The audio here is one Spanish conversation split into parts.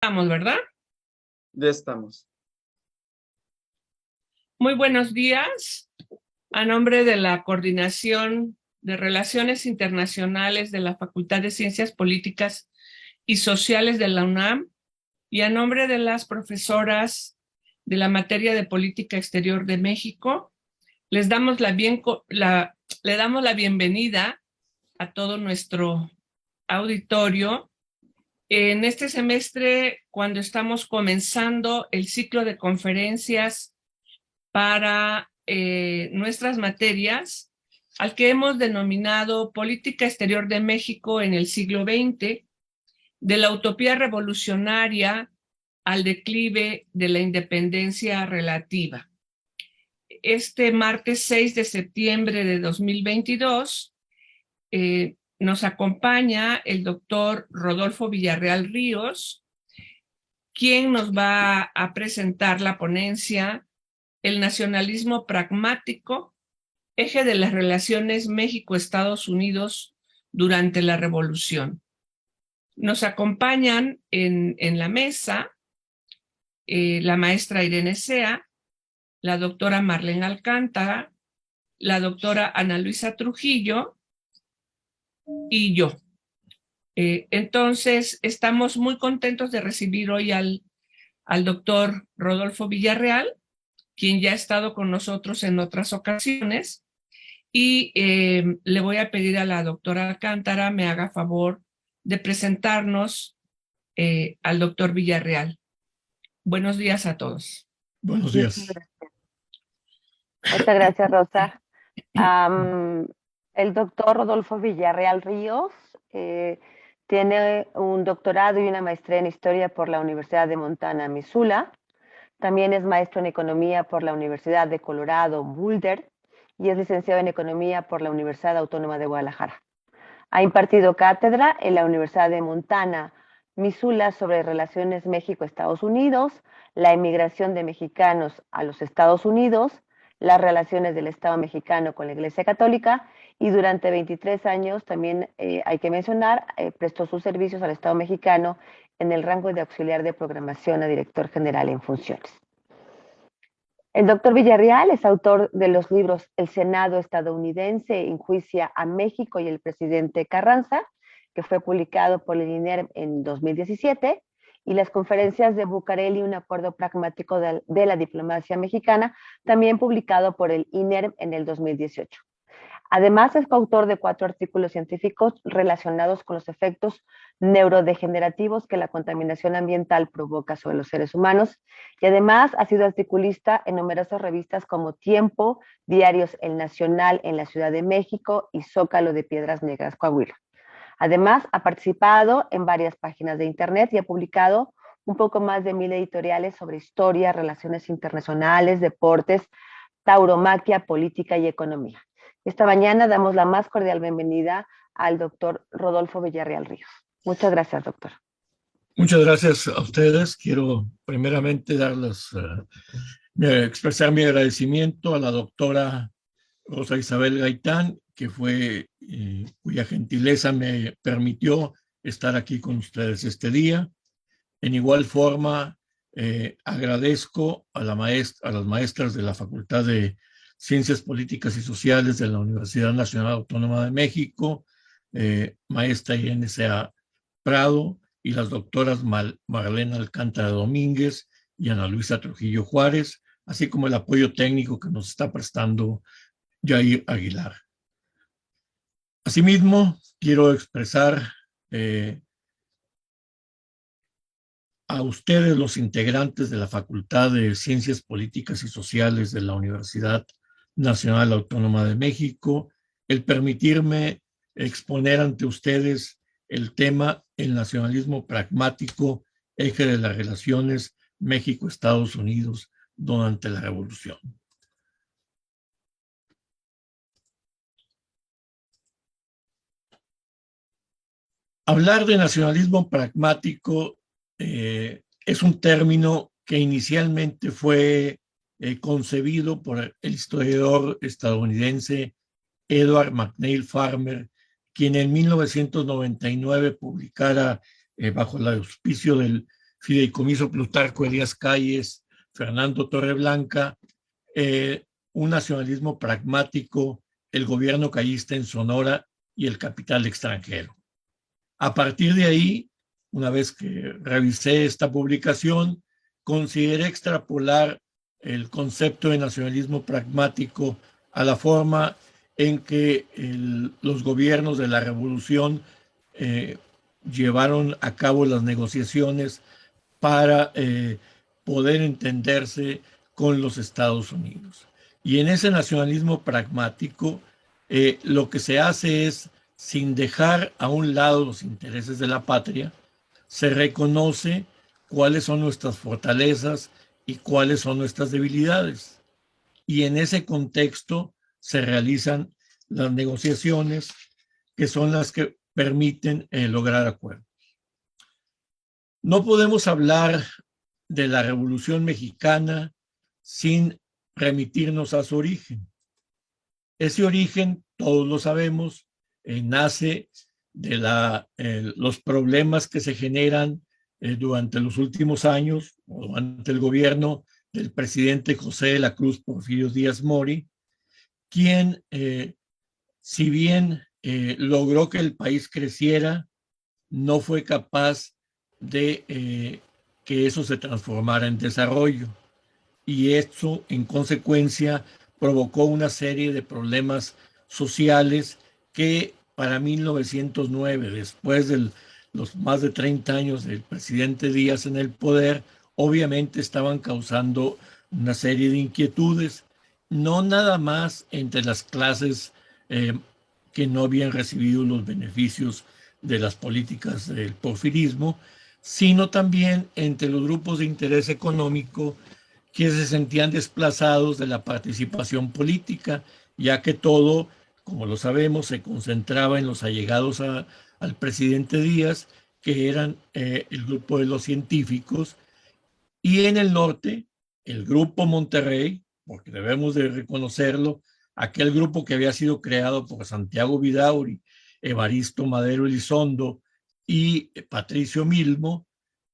Estamos, ¿verdad? Ya estamos. Muy buenos días. A nombre de la Coordinación de Relaciones Internacionales de la Facultad de Ciencias Políticas y Sociales de la UNAM y a nombre de las profesoras de la materia de Política Exterior de México, le damos la bienvenida a todo nuestro auditorio en este semestre, cuando estamos comenzando el ciclo de conferencias para nuestras materias, al que hemos denominado Política Exterior de México en el siglo XX, de la utopía revolucionaria al declive de la independencia relativa. Este martes 6 de septiembre de 2022 nos acompaña el doctor Rodolfo Villarreal Ríos, quien nos va a presentar la ponencia El nacionalismo pragmático, eje de las relaciones México-Estados Unidos durante la Revolución. Nos acompañan en la mesa la maestra Irene Sea, la doctora Marlene Alcántara, la doctora Ana Luisa Trujillo y yo. Entonces, estamos muy contentos de recibir hoy al doctor Rodolfo Villarreal, quien ya ha estado con nosotros en otras ocasiones, y le voy a pedir a la doctora Alcántara me haga favor de presentarnos al doctor Villarreal. Buenos días a todos. Buenos días. Muchas gracias, Rosa. El doctor Rodolfo Villarreal Ríos tiene un doctorado y una maestría en Historia por la Universidad de Montana, Missoula. También es maestro en Economía por la Universidad de Colorado, Boulder, y es licenciado en Economía por la Universidad Autónoma de Guadalajara. Ha impartido cátedra en la Universidad de Montana, Missoula, sobre relaciones México-Estados Unidos, la emigración de mexicanos a los Estados Unidos, las relaciones del Estado mexicano con la Iglesia Católica, y durante 23 años también hay que mencionar, prestó sus servicios al Estado mexicano en el rango de auxiliar de programación a director general en funciones. El doctor Villarreal es autor de los libros El Senado estadounidense enjuicia a México y el presidente Carranza, que fue publicado por el INERM en 2017, y las conferencias de Bucareli, un acuerdo pragmático de la diplomacia mexicana, también publicado por el INERM en el 2018. Además, es coautor de 4 artículos científicos relacionados con los efectos neurodegenerativos que la contaminación ambiental provoca sobre los seres humanos, y además ha sido articulista en numerosas revistas como Tiempo, diarios El Nacional en la Ciudad de México y Zócalo de Piedras Negras, Coahuila. Además, ha participado en varias páginas de internet y ha publicado un poco más de 1000 editoriales sobre historia, relaciones internacionales, deportes, tauromaquia, política y economía. Esta mañana damos la más cordial bienvenida al doctor Rodolfo Villarreal Ríos. Muchas gracias, doctor. Muchas gracias a ustedes. Quiero primeramente expresar mi agradecimiento a la doctora Rosa Isabel Gaitán, que fue cuya gentileza me permitió estar aquí con ustedes este día. En igual forma, agradezco a las maestras de la Facultad de Ciencias Políticas y Sociales de la Universidad Nacional Autónoma de México, maestra Irene Sea Prado, y las doctoras Marlene Alcántara Domínguez y Ana Luisa Trujillo Juárez, así como el apoyo técnico que nos está prestando Jair Aguilar. Asimismo, quiero expresar a ustedes, los integrantes de la Facultad de Ciencias Políticas y Sociales de la Universidad Nacional Autónoma de México, el permitirme exponer ante ustedes el tema El nacionalismo pragmático, eje de las relaciones México-Estados Unidos durante la Revolución. Hablar de nacionalismo pragmático es un término que inicialmente fue concebido por el historiador estadounidense Edward McNeill Farmer, quien en 1999 publicara bajo el auspicio del Fideicomiso Plutarco Elías Calles, Fernando Torreblanca, un nacionalismo pragmático, el gobierno callista en Sonora y el capital extranjero. A partir de ahí, una vez que revisé esta publicación, consideré extrapolar el concepto de nacionalismo pragmático a la forma en que los gobiernos de la revolución llevaron a cabo las negociaciones para poder entenderse con los Estados Unidos. Y en ese nacionalismo pragmático, lo que se hace es, sin dejar a un lado los intereses de la patria, se reconoce cuáles son nuestras fortalezas y cuáles son nuestras debilidades. Y en ese contexto se realizan las negociaciones, que son las que permiten lograr acuerdos. No podemos hablar de la Revolución Mexicana sin remitirnos a su origen. Ese origen, todos lo sabemos, nace de los problemas que se generan durante los últimos años, o durante el gobierno del presidente José de la Cruz Porfirio Díaz Mori, quien, si bien logró que el país creciera, no fue capaz de que eso se transformara en desarrollo. Y esto, en consecuencia, provocó una serie de problemas sociales que para 1909, después de los más de 30 años del presidente Díaz en el poder, obviamente estaban causando una serie de inquietudes, no nada más entre las clases que no habían recibido los beneficios de las políticas del porfirismo, sino también entre los grupos de interés económico que se sentían desplazados de la participación política, ya que todo, como lo sabemos, se concentraba en los allegados al presidente Díaz, que eran el grupo de los científicos, y en el norte, el grupo Monterrey, porque debemos de reconocerlo, aquel grupo que había sido creado por Santiago Vidaurri, Evaristo Madero Elizondo y Patricio Milmo,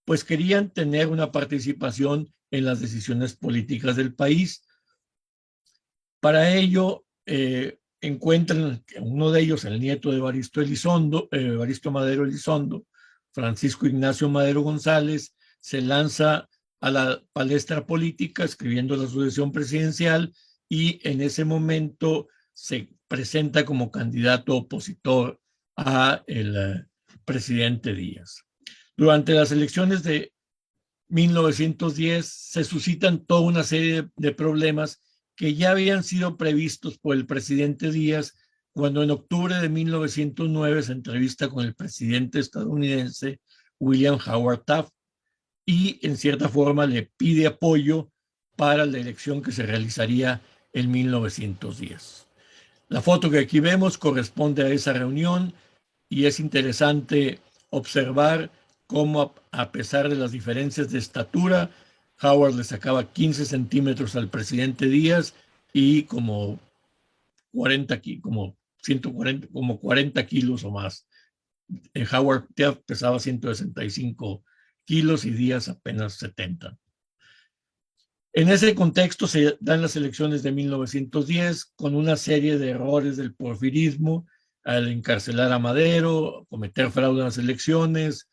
pues querían tener una participación en las decisiones políticas del país. Para ello, encuentran uno de ellos, el nieto de Evaristo Madero Elizondo, Francisco Ignacio Madero González, se lanza a la palestra política escribiendo la sucesión presidencial y en ese momento se presenta como candidato opositor a el presidente Díaz. Durante las elecciones de 1910 se suscitan toda una serie de problemas que ya habían sido previstos por el presidente Díaz cuando en octubre de 1909 se entrevista con el presidente estadounidense William Howard Taft y en cierta forma le pide apoyo para la elección que se realizaría en 1910. La foto que aquí vemos corresponde a esa reunión y es interesante observar cómo, a pesar de las diferencias de estatura, Howard le sacaba 15 centímetros al presidente Díaz y como 40 kilos o más. Howard pesaba 165 kilos y Díaz apenas 70. En ese contexto se dan las elecciones de 1910 con una serie de errores del porfirismo al encarcelar a Madero, cometer fraude en las elecciones.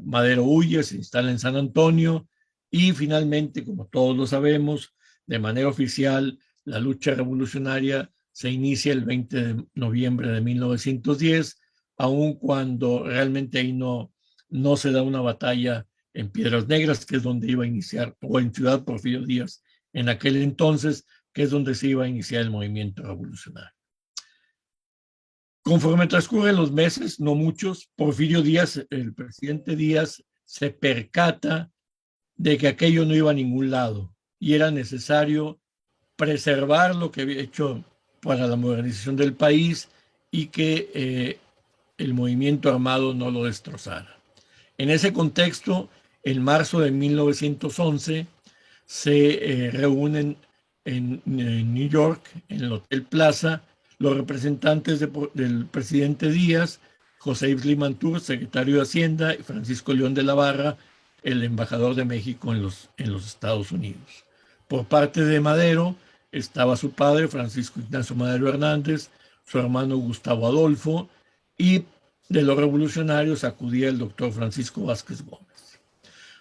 Madero huye, se instala en San Antonio y finalmente, como todos lo sabemos, de manera oficial, la lucha revolucionaria se inicia el 20 de noviembre de 1910, aun cuando realmente ahí no se da una batalla en Piedras Negras, que es donde iba a iniciar, o en Ciudad Porfirio Díaz, en aquel entonces, que es donde se iba a iniciar el movimiento revolucionario. Conforme transcurren los meses, no muchos, Porfirio Díaz, el presidente Díaz, se percata de que aquello no iba a ningún lado y era necesario preservar lo que había hecho para la modernización del país y que el movimiento armado no lo destrozara. En ese contexto, en marzo de 1911, se reúnen en New York, en el Hotel Plaza, los representantes del presidente Díaz, José Yves Limantour, secretario de Hacienda, y Francisco León de la Barra, el embajador de México en los Estados Unidos. Por parte de Madero estaba su padre, Francisco Ignacio Madero Hernández, su hermano Gustavo Adolfo, y de los revolucionarios acudía el doctor Francisco Vázquez Gómez.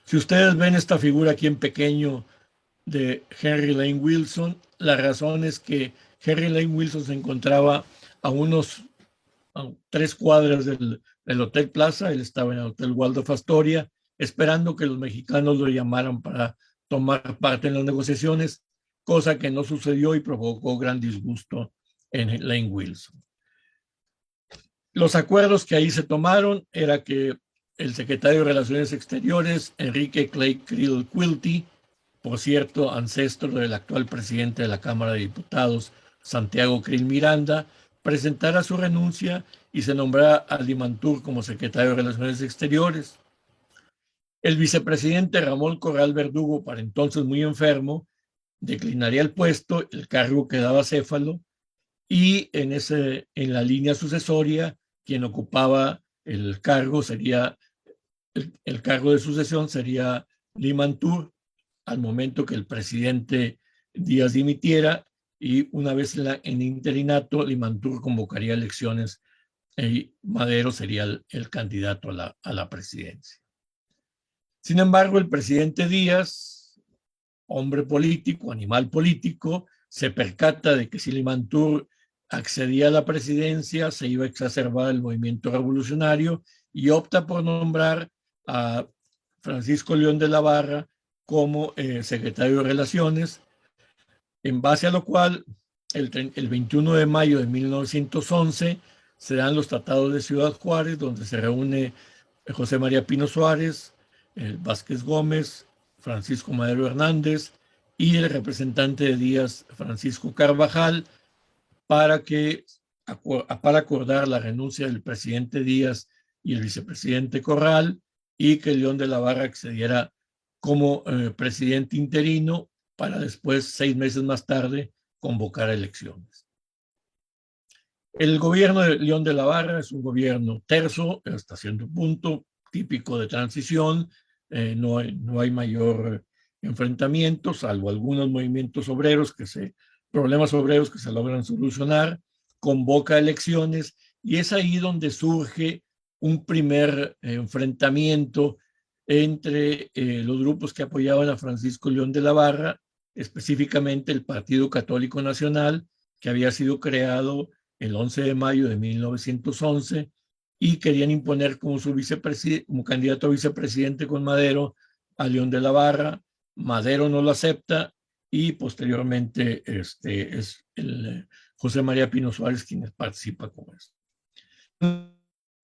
Si ustedes ven esta figura aquí en pequeño de Henry Lane Wilson, la razón es que Henry Lane Wilson se encontraba a 3 cuadras del Hotel Plaza. Él estaba en el Hotel Waldorf Astoria, esperando que los mexicanos lo llamaran para tomar parte en las negociaciones, cosa que no sucedió y provocó gran disgusto en Lane Wilson. Los acuerdos que ahí se tomaron era que el secretario de Relaciones Exteriores, Enrique Clay Krill Quilty, por cierto, ancestro del actual presidente de la Cámara de Diputados, Santiago Krill Miranda, presentara su renuncia y se nombrara a Limantur como secretario de Relaciones Exteriores. El vicepresidente Ramón Corral Verdugo, para entonces muy enfermo, declinaría el puesto, el cargo quedaba acéfalo, y en la línea sucesoria, quien ocupaba el cargo el cargo de sucesión sería Limantur, al momento que el presidente Díaz dimitiera, y una vez en interinato, Limantur convocaría elecciones y Madero sería el candidato a la presidencia. Sin embargo, el presidente Díaz, hombre político, animal político, se percata de que si Limantur accedía a la presidencia, se iba a exacerbar el movimiento revolucionario y opta por nombrar a Francisco León de la Barra como secretario de Relaciones, en base a lo cual el 21 de mayo de 1911 se dan los tratados de Ciudad Juárez, donde se reúne José María Pino Suárez, Vázquez Gómez, Francisco Madero Hernández y el representante de Díaz, Francisco Carvajal, para acordar la renuncia del presidente Díaz y el vicepresidente Corral, y que León de la Barra accediera como presidente interino para después, 6 meses más tarde, convocar elecciones. El gobierno de León de la Barra es un gobierno terso, hasta cierto punto, típico de transición. No hay mayor enfrentamiento, salvo algunos movimientos obreros problemas obreros que se logran solucionar, convoca elecciones, y es ahí donde surge un primer enfrentamiento entre los grupos que apoyaban a Francisco León de la Barra, específicamente el Partido Católico Nacional, que había sido creado el 11 de mayo de 1911 y querían imponer como candidato a vicepresidente con Madero a León de la Barra. Madero no lo acepta y posteriormente es José María Pino Suárez quien participa con esto.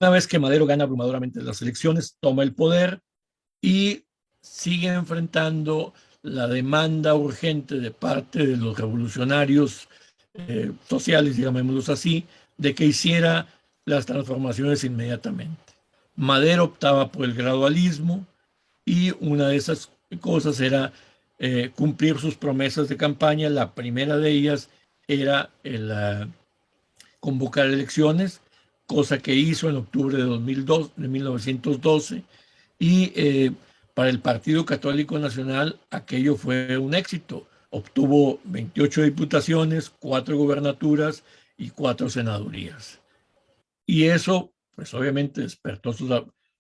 Una vez que Madero gana abrumadoramente las elecciones, toma el poder y sigue enfrentando la demanda urgente de parte de los revolucionarios sociales, llamémoslos así, de que hiciera las transformaciones inmediatamente. Madero optaba por el gradualismo y una de esas cosas era cumplir sus promesas de campaña. La primera de ellas era convocar elecciones, cosa que hizo en octubre de 1912, y para el Partido Católico Nacional aquello fue un éxito. Obtuvo 28 diputaciones, 4 gubernaturas y 4 senadurías. Y eso, pues obviamente despertó sus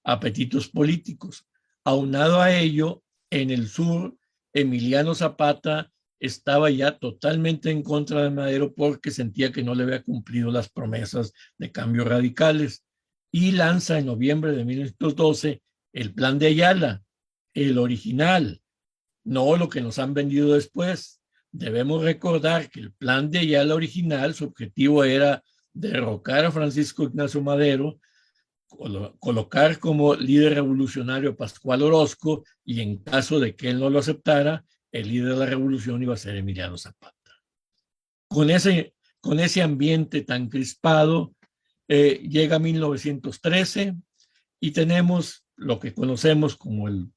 apetitos políticos. Aunado a ello, en el sur, Emiliano Zapata estaba ya totalmente en contra de Madero porque sentía que no le había cumplido las promesas de cambios radicales, y lanza en noviembre de 1912 el Plan de Ayala, el original, no lo que nos han vendido después. Debemos recordar que el Plan de Ayala original, su objetivo era derrocar a Francisco Ignacio Madero, colocar como líder revolucionario a Pascual Orozco, y en caso de que él no lo aceptara, el líder de la revolución iba a ser Emiliano Zapata. Con ese ambiente tan crispado, llega 1913 y tenemos lo que conocemos como el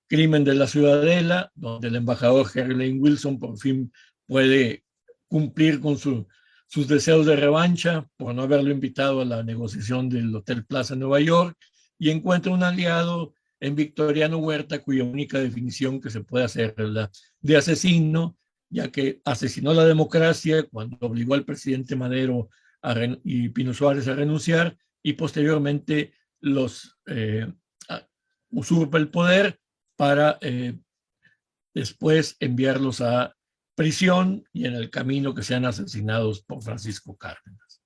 crimen de la Ciudadela, donde el embajador Henry Lane Wilson por fin puede cumplir con sus deseos de revancha por no haberlo invitado a la negociación del Hotel Plaza en Nueva York, y encuentra un aliado en Victoriano Huerta, cuya única definición que se puede hacer es la de asesino, ya que asesinó la democracia cuando obligó al presidente Madero y Pino Suárez a renunciar, y posteriormente los usurpa el poder para después enviarlos a prisión y en el camino que sean asesinados por Francisco Cárdenas.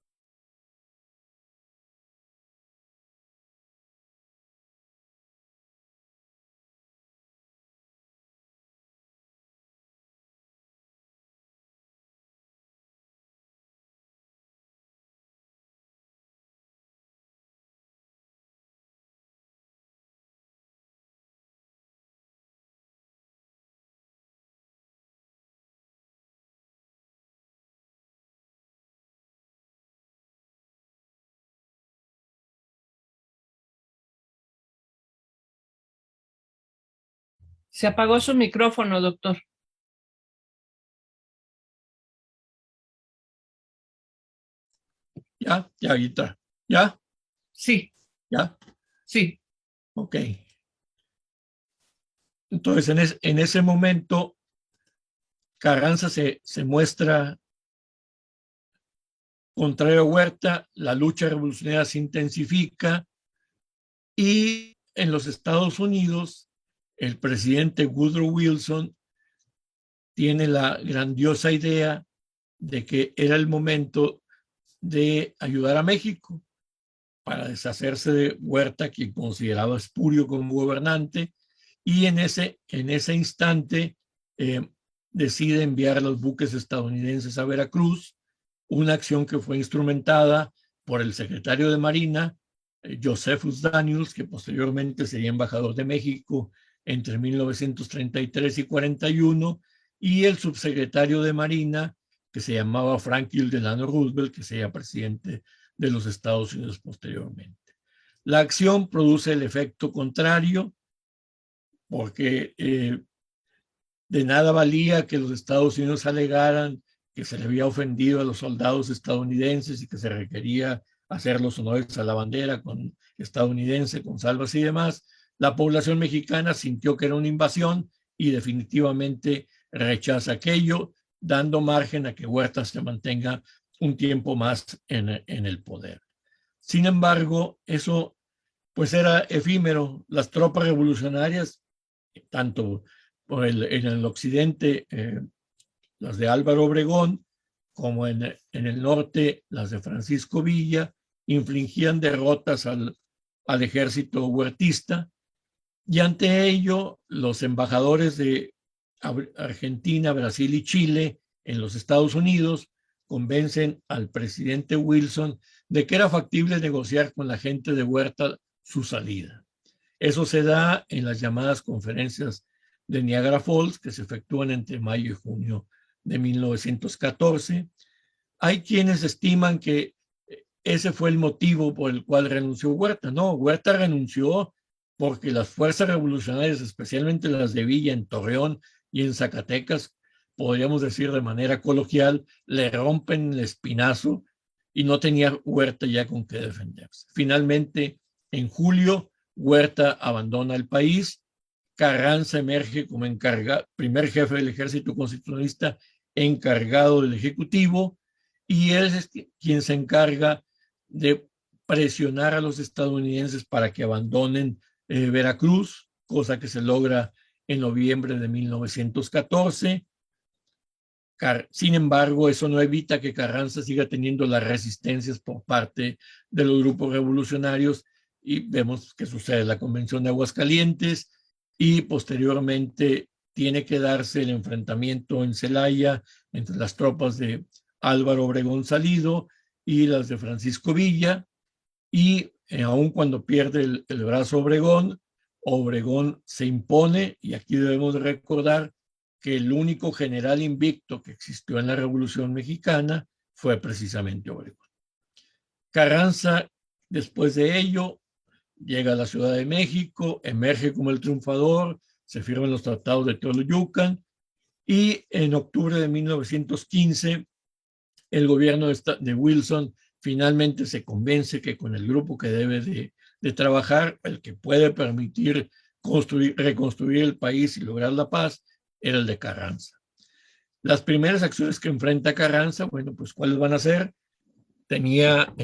Se apagó su micrófono, doctor. Ya, ahorita. ¿Ya? Sí. ¿Ya? Sí. Ok. Entonces, en ese momento, Carranza se muestra contrario a Huerta, la lucha revolucionaria se intensifica y en los Estados Unidos, el presidente Woodrow Wilson tiene la grandiosa idea de que era el momento de ayudar a México para deshacerse de Huerta, quien consideraba espurio como gobernante, y en ese instante decide enviar los buques estadounidenses a Veracruz, una acción que fue instrumentada por el secretario de Marina, Josephus Daniels, que posteriormente sería embajador de México entre 1933 y 41, y el subsecretario de Marina, que se llamaba Franklin Delano Roosevelt, que sería presidente de los Estados Unidos posteriormente. La acción produce el efecto contrario, porque de nada valía que los Estados Unidos alegaran que se le había ofendido a los soldados estadounidenses y que se requería hacer los honores a la bandera estadounidense con salvas y demás. La población mexicana sintió que era una invasión y definitivamente rechaza aquello, dando margen a que Huerta se mantenga un tiempo más en el poder. Sin embargo, eso pues era efímero. Las tropas revolucionarias, tanto en el occidente, las de Álvaro Obregón, como en el norte, las de Francisco Villa, infligían derrotas al ejército huertista, y ante ello los embajadores de Argentina, Brasil y Chile en los Estados Unidos convencen al presidente Wilson de que era factible negociar con la gente de Huerta su salida. Eso se da en las llamadas conferencias de Niagara Falls, que se efectúan entre mayo y junio de 1914. Hay quienes estiman que ese fue el motivo por el cual renunció Huerta. No, Huerta renunció porque las fuerzas revolucionarias, especialmente las de Villa en Torreón y en Zacatecas, podríamos decir de manera coloquial, le rompen el espinazo y no tenía Huerta ya con qué defenderse. Finalmente, en julio, Huerta abandona el país. Carranza emerge como primer jefe del ejército constitucionalista encargado del Ejecutivo, y él es quien se encarga de presionar a los estadounidenses para que abandonen Veracruz, cosa que se logra en noviembre de 1914. Sin embargo, eso no evita que Carranza siga teniendo las resistencias por parte de los grupos revolucionarios, y vemos que sucede la Convención de Aguascalientes y posteriormente tiene que darse el enfrentamiento en Celaya entre las tropas de Álvaro Obregón Salido y las de Francisco Villa, y aun cuando pierde el brazo Obregón se impone, y aquí debemos recordar que el único general invicto que existió en la Revolución Mexicana fue precisamente Obregón. Carranza, después de ello, llega a la Ciudad de México, emerge como el triunfador, se firman los tratados de Teoloyucan, y en octubre de 1915 el gobierno de Wilson finalmente se convence que con el grupo que debe de trabajar, el que puede permitir reconstruir el país y lograr la paz era el de Carranza. Las primeras acciones que enfrenta Carranza, bueno, pues ¿cuáles van a ser? Tenía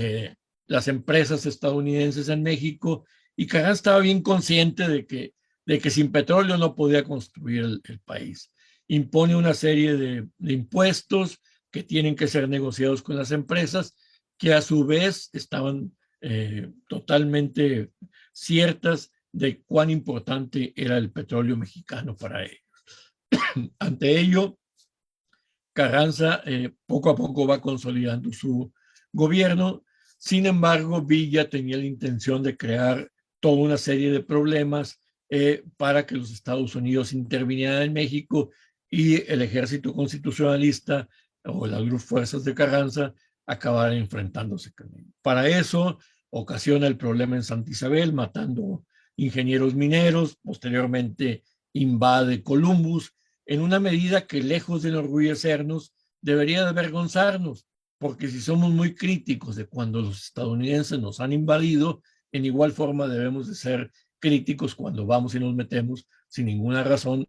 las empresas estadounidenses en México y Carranza estaba bien consciente de que sin petróleo no podía construir el país. Impone una serie de impuestos que tienen que ser negociados con las empresas, que a su vez estaban totalmente ciertas de cuán importante era el petróleo mexicano para ellos. Ante ello, Carranza poco a poco va consolidando su gobierno. Sin embargo, Villa tenía la intención de crear toda una serie de problemas para que los Estados Unidos intervinieran en México y el ejército constitucionalista o las fuerzas de Carranza acabaran enfrentándose con él. Para eso ocasiona el problema en Santa Isabel, matando ingenieros mineros. Posteriormente invade Columbus, en una medida que, lejos de enorgullecernos, debería de avergonzarnos, porque si somos muy críticos de cuando los estadounidenses nos han invadido, en igual forma debemos de ser críticos cuando vamos y nos metemos sin ninguna razón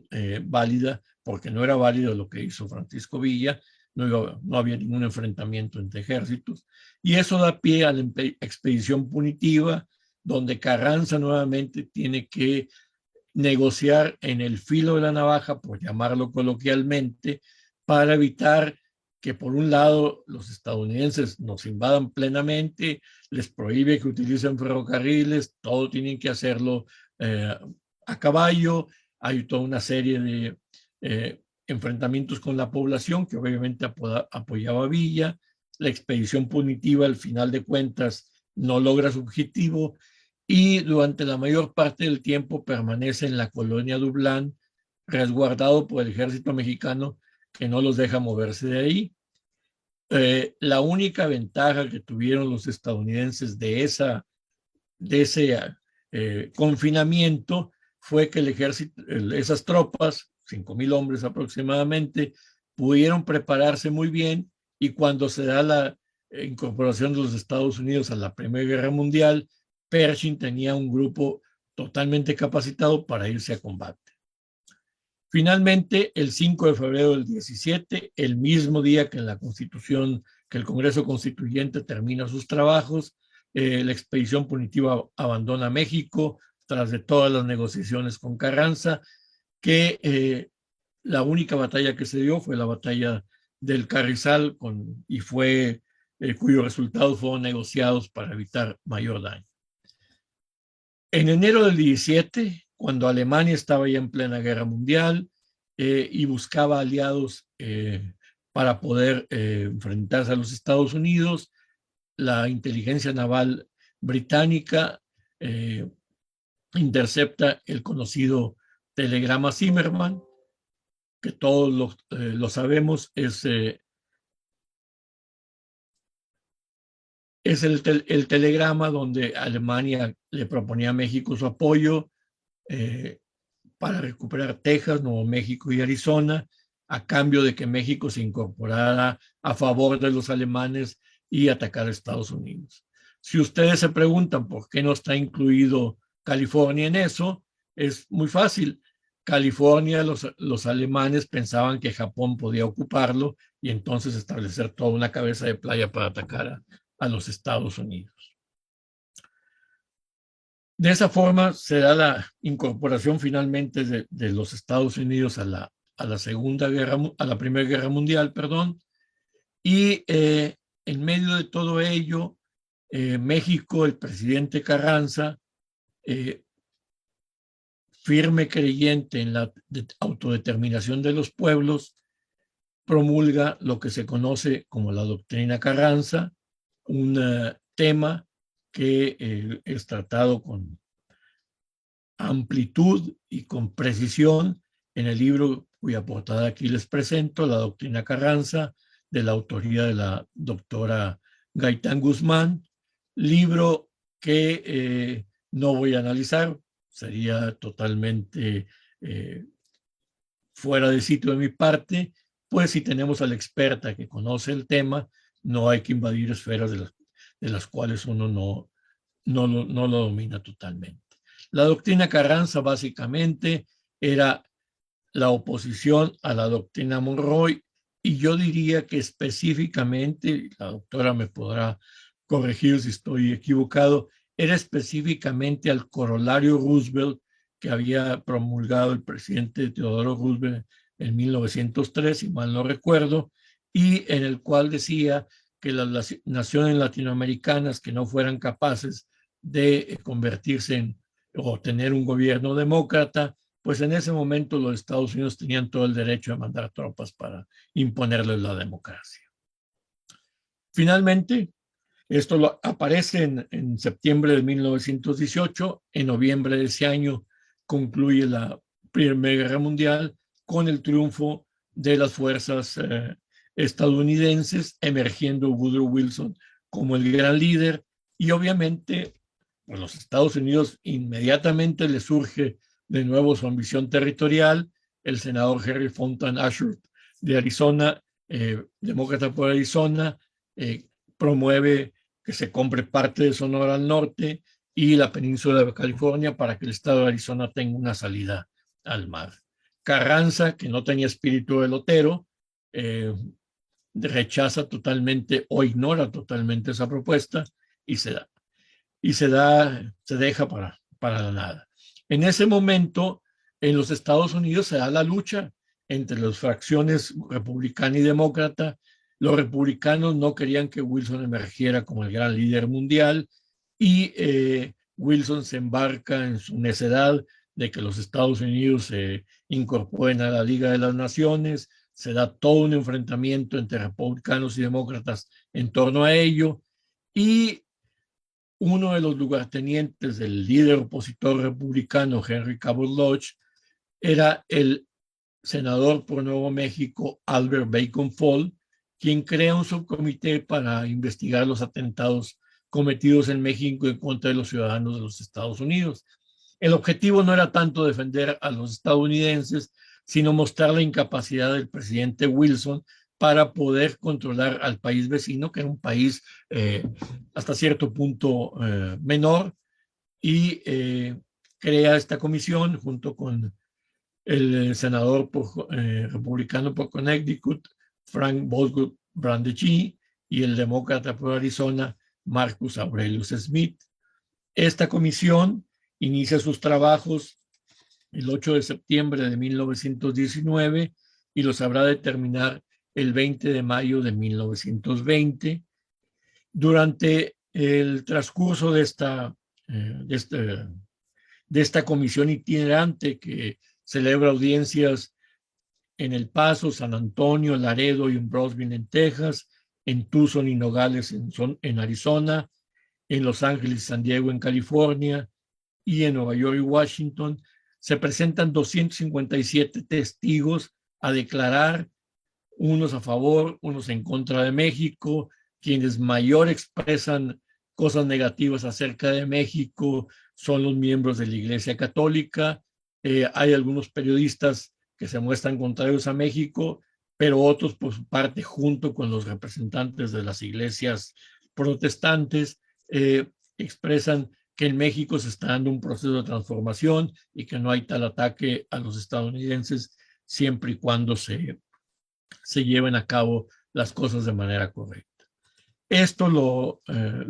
válida, porque no era válido lo que hizo Francisco Villa, no había ningún enfrentamiento entre ejércitos, y eso da pie a la expedición punitiva, donde Carranza nuevamente tiene que negociar en el filo de la navaja, por llamarlo coloquialmente, para evitar que por un lado los estadounidenses nos invadan plenamente, les prohíbe que utilicen ferrocarriles, todo tienen que hacerlo a caballo, hay toda una serie de enfrentamientos con la población que obviamente apoyaba a Villa, la expedición punitiva al final de cuentas no logra su objetivo y durante la mayor parte del tiempo permanece en la colonia Dublán, resguardado por el ejército mexicano que no los deja moverse de ahí. La única ventaja que tuvieron los estadounidenses de ese confinamiento fue que el ejército, esas tropas, 5,000 hombres aproximadamente, pudieron prepararse muy bien y cuando se da la incorporación de los Estados Unidos a la Primera Guerra Mundial, Pershing tenía un grupo totalmente capacitado para irse a combate. Finalmente, el 5 de febrero del 17, el mismo día que la Constitución, que el Congreso Constituyente termina sus trabajos, la expedición punitiva abandona México tras de todas las negociaciones con Carranza, que la única batalla que se dio fue la batalla del Carrizal y fue cuyos resultados fueron negociados para evitar mayor daño. En enero del 17, cuando Alemania estaba ya en plena guerra mundial y buscaba aliados para poder enfrentarse a los Estados Unidos, la inteligencia naval británica intercepta el conocido telegrama Zimmerman, que todos lo sabemos, es el telegrama donde Alemania le proponía a México su apoyo para recuperar Texas, Nuevo México y Arizona, a cambio de que México se incorporara a favor de los alemanes y atacar a Estados Unidos. Si ustedes se preguntan por qué no está incluido California en eso, es muy fácil. California, los alemanes pensaban que Japón podía ocuparlo y entonces establecer toda una cabeza de playa para atacar a los Estados Unidos. De esa forma se da la incorporación finalmente de los Estados Unidos a la Primera Guerra Mundial, perdón, y en medio de todo ello, México, el presidente Carranza, firme creyente en la autodeterminación de los pueblos, promulga lo que se conoce como la doctrina Carranza, un tema que es tratado con amplitud y con precisión en el libro cuya portada aquí les presento, La Doctrina Carranza, de la autoría de la doctora Gaitán Guzmán, libro que no voy a analizar, sería totalmente fuera de sitio de mi parte, pues si tenemos a la experta que conoce el tema, no hay que invadir esferas de las cuales uno no lo domina totalmente. La doctrina Carranza básicamente era la oposición a la doctrina Monroe, y yo diría que específicamente, la doctora me podrá corregir si estoy equivocado, era específicamente al corolario Roosevelt que había promulgado el presidente Teodoro Roosevelt en 1903, si mal no recuerdo, y en el cual decía que las naciones latinoamericanas que no fueran capaces de convertirse en o tener un gobierno demócrata, pues en ese momento los Estados Unidos tenían todo el derecho de mandar tropas para imponerles la democracia. Finalmente, esto aparece en septiembre de 1918. En noviembre de ese año concluye la Primera Guerra Mundial con el triunfo de las fuerzas estadounidenses, emergiendo Woodrow Wilson como el gran líder. Y obviamente a los Estados Unidos inmediatamente le surge de nuevo su ambición territorial. El senador Henry Fontan Ashford de Arizona, demócrata por Arizona, promueve que se compre parte de Sonora al norte y la península de California para que el estado de Arizona tenga una salida al mar. Carranza, que no tenía espíritu delotero, rechaza totalmente o ignora totalmente esa propuesta y se deja para la nada. En ese momento, en los Estados Unidos se da la lucha entre las fracciones republicana y demócrata. Los republicanos no querían que Wilson emergiera como el gran líder mundial y Wilson se embarca en su necedad de que los Estados Unidos se incorporen a la Liga de las Naciones. Se da todo un enfrentamiento entre republicanos y demócratas en torno a ello, y uno de los lugartenientes del líder opositor republicano Henry Cabot Lodge era el senador por Nuevo México Albert Bacon Fall, quien crea un subcomité para investigar los atentados cometidos en México en contra de los ciudadanos de los Estados Unidos. El objetivo no era tanto defender a los estadounidenses, sino mostrar la incapacidad del presidente Wilson para poder controlar al país vecino, que era un país hasta cierto punto menor, y crea esta comisión junto con el senador republicano por Connecticut, Frank Bosgood Brandegee, y el demócrata por Arizona, Marcus Aurelius Smith. Esta comisión inicia sus trabajos el 8 de septiembre de 1919 y los habrá de terminar el 20 de mayo de 1920. Durante el transcurso de esta comisión itinerante, que celebra audiencias en El Paso, San Antonio, Laredo y en Brownsville, en Texas, en Tucson y Nogales, en Arizona, en Los Ángeles y San Diego, en California, y en Nueva York y Washington, se presentan 257 testigos a declarar, unos a favor, unos en contra de México. Quienes mayor expresan cosas negativas acerca de México son los miembros de la Iglesia Católica. Hay algunos periodistas que se muestran contrarios a México, pero otros por su parte, junto con los representantes de las iglesias protestantes, expresan que en México se está dando un proceso de transformación y que no hay tal ataque a los estadounidenses siempre y cuando se lleven a cabo las cosas de manera correcta. Esto lo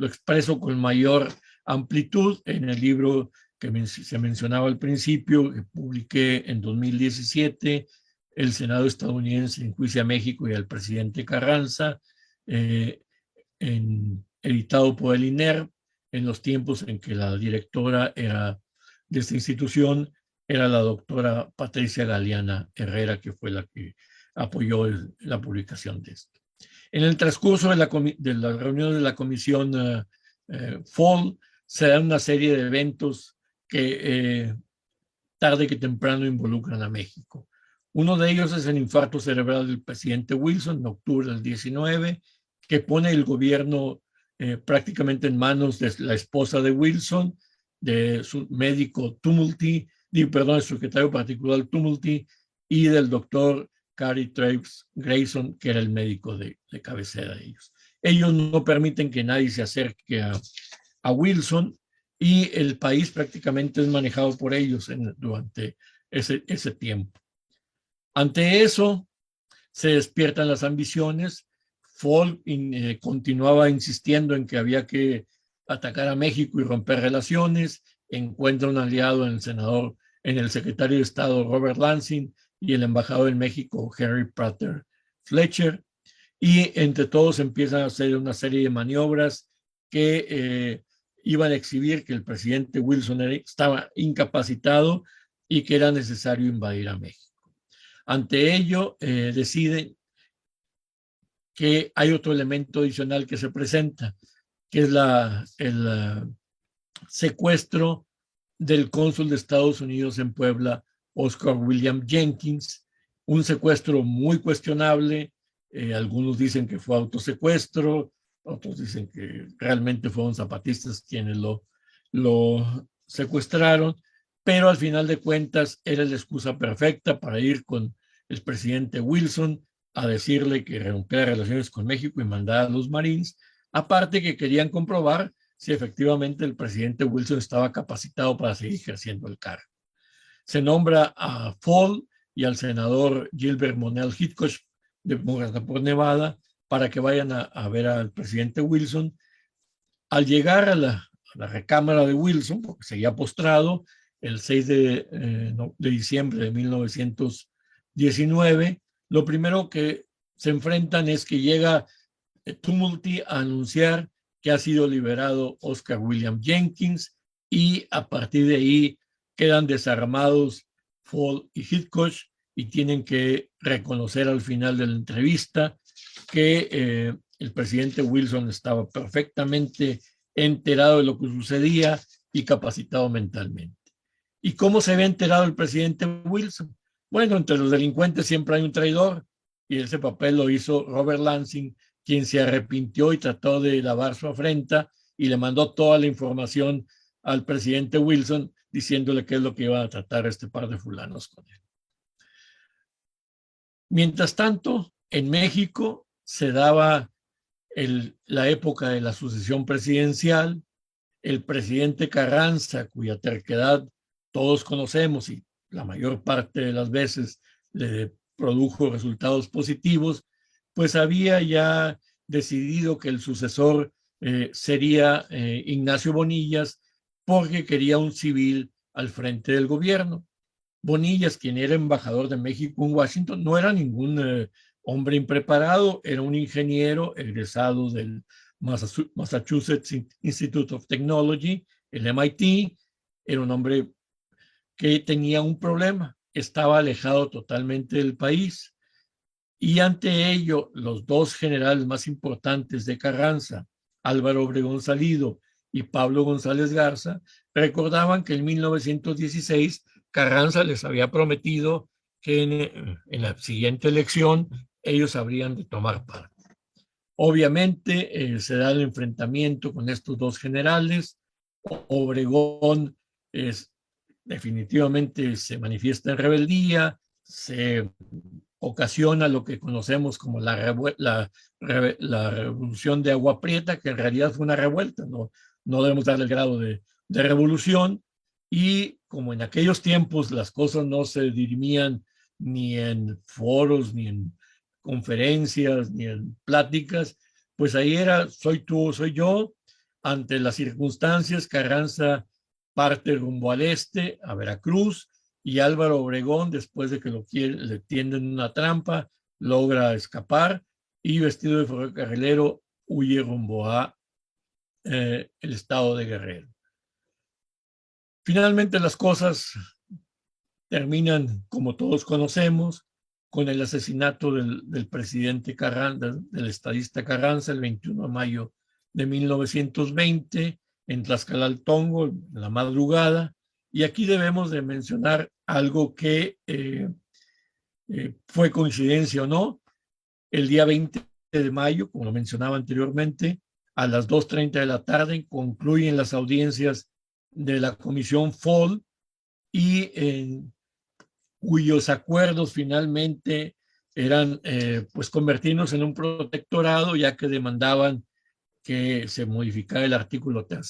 expreso con mayor amplitud en el libro que se mencionaba al principio, que publiqué en 2017, El Senado estadounidense enjuicia a México y al presidente Carranza, editado por el INER, en los tiempos en que la directora de esta institución era la doctora Patricia Galeana Herrera, que fue la que apoyó la publicación de esto. En el transcurso de la reunión de la comisión Fall, se dan una serie de eventos que tarde que temprano involucran a México. Uno de ellos es el infarto cerebral del presidente Wilson en octubre del 19, que pone el gobierno prácticamente en manos de la esposa de Wilson, de su médico Tumulty, el secretario particular Tumulty, y del doctor Cary Traves Grayson, que era el médico de cabecera de ellos. Ellos no permiten que nadie se acerque a Wilson, y el país prácticamente es manejado por ellos durante ese tiempo. Ante eso, se despiertan las ambiciones. Fall continuaba insistiendo en que había que atacar a México y romper relaciones. Encuentra un aliado en el secretario de Estado Robert Lansing y el embajador en México Henry Prater Fletcher. Y entre todos empiezan a hacer una serie de maniobras que iban a exhibir que el presidente Wilson estaba incapacitado y que era necesario invadir a México. Ante ello, deciden que hay otro elemento adicional que se presenta, que es el secuestro del cónsul de Estados Unidos en Puebla, Oscar William Jenkins, un secuestro muy cuestionable. Algunos dicen que fue autosecuestro, otros dicen que realmente fueron zapatistas quienes lo secuestraron, pero al final de cuentas era la excusa perfecta para ir con el presidente Wilson a decirle que rompiera relaciones con México y mandara a los Marines, aparte que querían comprobar si efectivamente el presidente Wilson estaba capacitado para seguir ejerciendo el cargo. Se nombra a Fall y al senador Gilbert Monell Hitchcock, demócrata por Nevada, para que vayan a ver al presidente Wilson. Al llegar a la recámara de Wilson, porque seguía postrado, el 6 de diciembre de 1919, lo primero que se enfrentan es que llega Tumulty a anunciar que ha sido liberado Oscar William Jenkins, y a partir de ahí quedan desarmados Fall y Hitchcock y tienen que reconocer al final de la entrevista que el presidente Wilson estaba perfectamente enterado de lo que sucedía y capacitado mentalmente. ¿Y cómo se había enterado el presidente Wilson? Bueno, entre los delincuentes siempre hay un traidor, y ese papel lo hizo Robert Lansing, quien se arrepintió y trató de lavar su afrenta y le mandó toda la información al presidente Wilson diciéndole qué es lo que iban a tratar este par de fulanos con él. Mientras tanto, en México se daba la época de la sucesión presidencial. El presidente Carranza, cuya terquedad todos conocemos y la mayor parte de las veces le produjo resultados positivos, pues había ya decidido que el sucesor sería Ignacio Bonillas, porque quería un civil al frente del gobierno. Bonillas, quien era embajador de México en Washington, no era ningún hombre impreparado, era un ingeniero egresado del Massachusetts Institute of Technology, el MIT. Era un hombre que tenía un problema, estaba alejado totalmente del país, y ante ello los dos generales más importantes de Carranza, Álvaro Obregón Salido y Pablo González Garza, recordaban que en 1916 Carranza les había prometido que en la siguiente elección ellos habrían de tomar parte. Obviamente se da el enfrentamiento con estos dos generales. Obregón definitivamente se manifiesta en rebeldía, se ocasiona lo que conocemos como la revolución de Agua Prieta, que en realidad fue una revuelta, no debemos darle el grado de revolución, y como en aquellos tiempos las cosas no se dirimían ni en foros, ni en conferencias, ni en pláticas, pues ahí era soy tú o soy yo. Ante las circunstancias, Carranza parte rumbo al este, a Veracruz, y Álvaro Obregón, después de que le tienden una trampa, logra escapar y, vestido de ferrocarrilero, huye rumbo a el estado de Guerrero. Finalmente las cosas terminan, como todos conocemos, con el asesinato del presidente Carranza, del estadista Carranza, el 21 de mayo de 1920, en Tlaxcalaltongo, en la madrugada. Y aquí debemos de mencionar algo que fue coincidencia o no. El día 20 de mayo, como lo mencionaba anteriormente, a las 2:30 de la tarde concluyen las audiencias de la Comisión Fall, y cuyos acuerdos finalmente eran pues convertirnos en un protectorado, ya que demandaban que se modificara el artículo 3,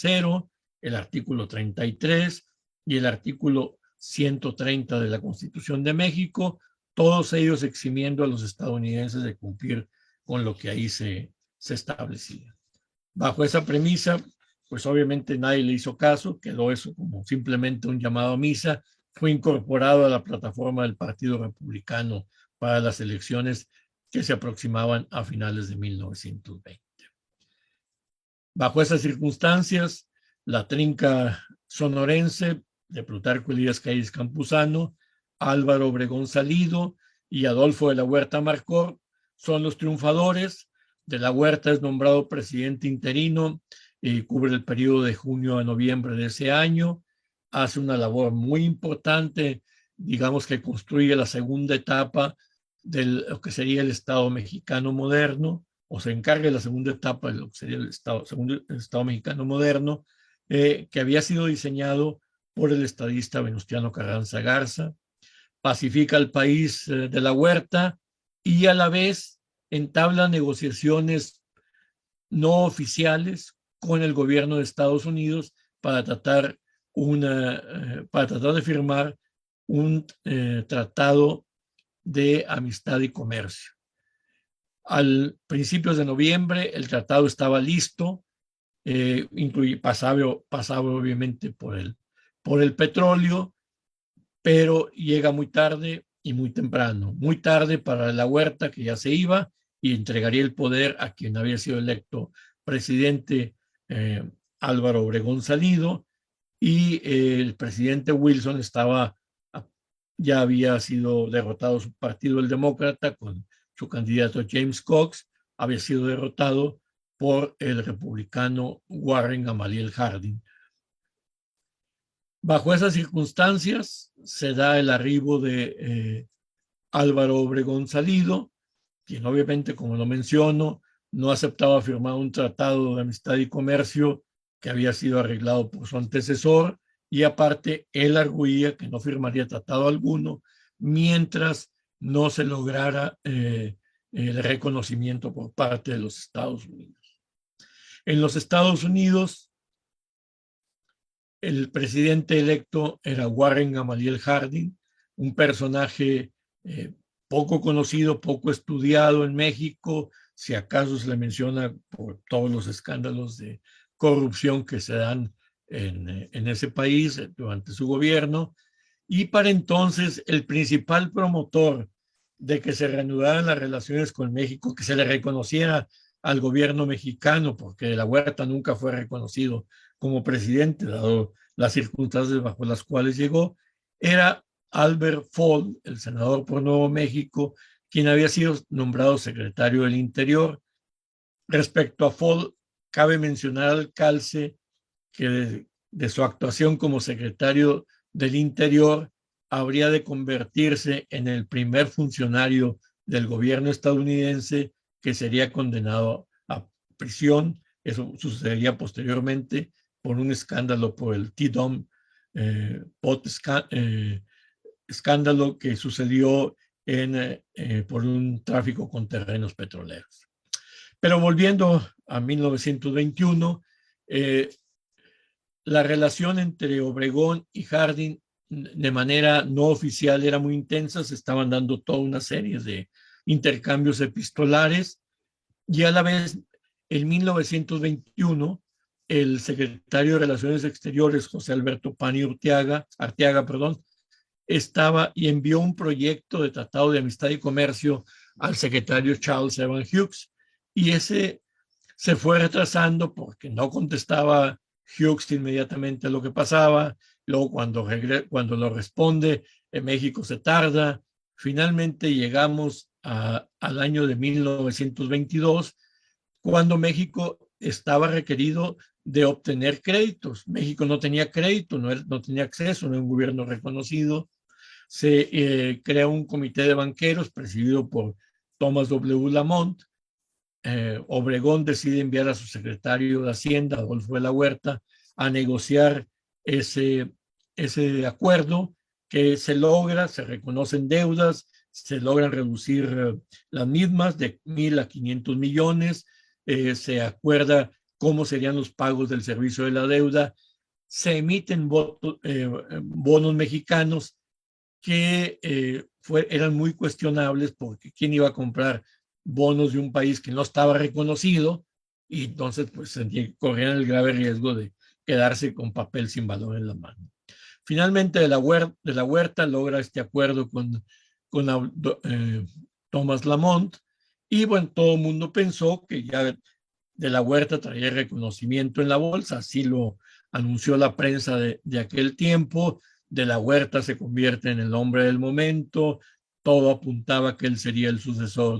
el artículo 33 y el artículo 130 de la Constitución de México, todos ellos eximiendo a los estadounidenses de cumplir con lo que ahí se establecía. Bajo esa premisa, pues obviamente nadie le hizo caso, quedó eso como simplemente un llamado a misa, fue incorporado a la plataforma del Partido Republicano para las elecciones que se aproximaban a finales de 1920. Bajo esas circunstancias, la trinca sonorense de Plutarco Elías Calles Campuzano, Álvaro Obregón Salido y Adolfo de la Huerta Marcor son los triunfadores. De la Huerta es nombrado presidente interino y cubre el periodo de junio a noviembre de ese año. Hace una labor muy importante, digamos que construye la segunda etapa de lo que sería el Estado mexicano moderno, o se encarga de la segunda etapa de lo que sería el Estado mexicano moderno, que había sido diseñado por el estadista Venustiano Carranza Garza. Pacifica el país de la Huerta y a la vez entabla negociaciones no oficiales con el gobierno de Estados Unidos para tratar de firmar un tratado de amistad y comercio. Al principios de noviembre el tratado estaba listo, pasaba obviamente por el petróleo, pero llega muy tarde y muy temprano. Muy tarde para la Huerta, que ya se iba y entregaría el poder a quien había sido electo presidente, Álvaro Obregón Salido, y el presidente Wilson ya había sido derrotado su partido, el Demócrata, con su candidato James Cox, había sido derrotado por el republicano Warren Gamaliel Harding. Bajo esas circunstancias se da el arribo de Álvaro Obregón Salido, quien obviamente, como lo menciono, no aceptaba firmar un tratado de amistad y comercio que había sido arreglado por su antecesor, y aparte él arguía que no firmaría tratado alguno mientras no se lograra el reconocimiento por parte de los Estados Unidos. En los Estados Unidos, el presidente electo era Warren Gamaliel Harding, un personaje poco conocido, poco estudiado en México, si acaso se le menciona por todos los escándalos de corrupción que se dan en ese país durante su gobierno, y para entonces el principal promotor de que se reanudaran las relaciones con México, que se le reconociera al gobierno mexicano, porque la Huerta nunca fue reconocido como presidente, dado las circunstancias bajo las cuales llegó, era Albert Fall, el senador por Nuevo México, quien había sido nombrado secretario del Interior. Respecto a Fall, cabe mencionar al calce que de su actuación como secretario del Interior habría de convertirse en el primer funcionario del gobierno estadounidense que sería condenado a prisión. Eso sucedería posteriormente por un escándalo, por el T-Dom escándalo que sucedió por un tráfico con terrenos petroleros. Pero volviendo a 1921, la relación entre Obregón y Harding de manera no oficial era muy intensa, se estaban dando toda una serie de intercambios epistolares, y a la vez en 1921 el secretario de Relaciones Exteriores, José Alberto Pani Arteaga, estaba y envió un proyecto de tratado de amistad y comercio al secretario Charles Evan Hughes, y ese se fue retrasando porque no contestaba Hughes inmediatamente a lo que pasaba. Luego cuando lo responde, en México se tarda. Finalmente llegamos al año de 1922, cuando México estaba requerido de obtener créditos. México no tenía crédito, no tenía acceso, no era un gobierno reconocido. Se crea un comité de banqueros presidido por Thomas W. Lamont. Obregón decide enviar a su secretario de Hacienda, Adolfo de la Huerta, a negociar ese acuerdo que se logra, se reconocen deudas, se logran reducir las mismas de 1,000 a 500 millones, se acuerda cómo serían los pagos del servicio de la deuda se emiten bonos mexicanos que eran muy cuestionables, porque quién iba a comprar bonos de un país que no estaba reconocido, y entonces pues corrían el grave riesgo de quedarse con papel sin valor en la mano. Finalmente de la Huerta logra este acuerdo con Thomas Lamont, y bueno, todo el mundo pensó que ya de la Huerta traía reconocimiento en la bolsa, así lo anunció la prensa de aquel tiempo. De la Huerta se convierte en el hombre del momento, todo apuntaba que él sería el sucesor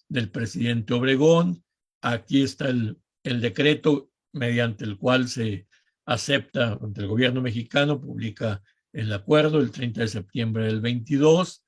del presidente Obregón. Aquí está el decreto mediante el cual se acepta, ante el gobierno mexicano publica el acuerdo el 30 de septiembre del 22.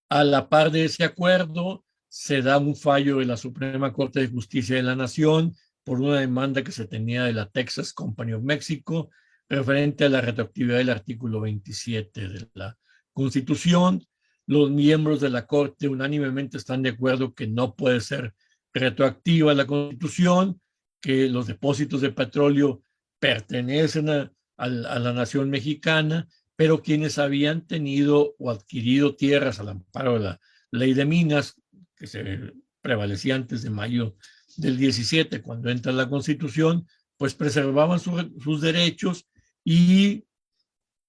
A la par de ese acuerdo, se da un fallo de la Suprema Corte de Justicia de la Nación por una demanda que se tenía de la Texas Company of Mexico referente a la retroactividad del artículo 27 de la Constitución. Los miembros de la Corte unánimemente están de acuerdo que no puede ser retroactiva la Constitución, que los depósitos de petróleo pertenecen a la nación mexicana, pero quienes habían tenido o adquirido tierras al amparo de la ley de minas, que se prevalecía antes de mayo del 17, cuando entra la Constitución, pues preservaban sus derechos y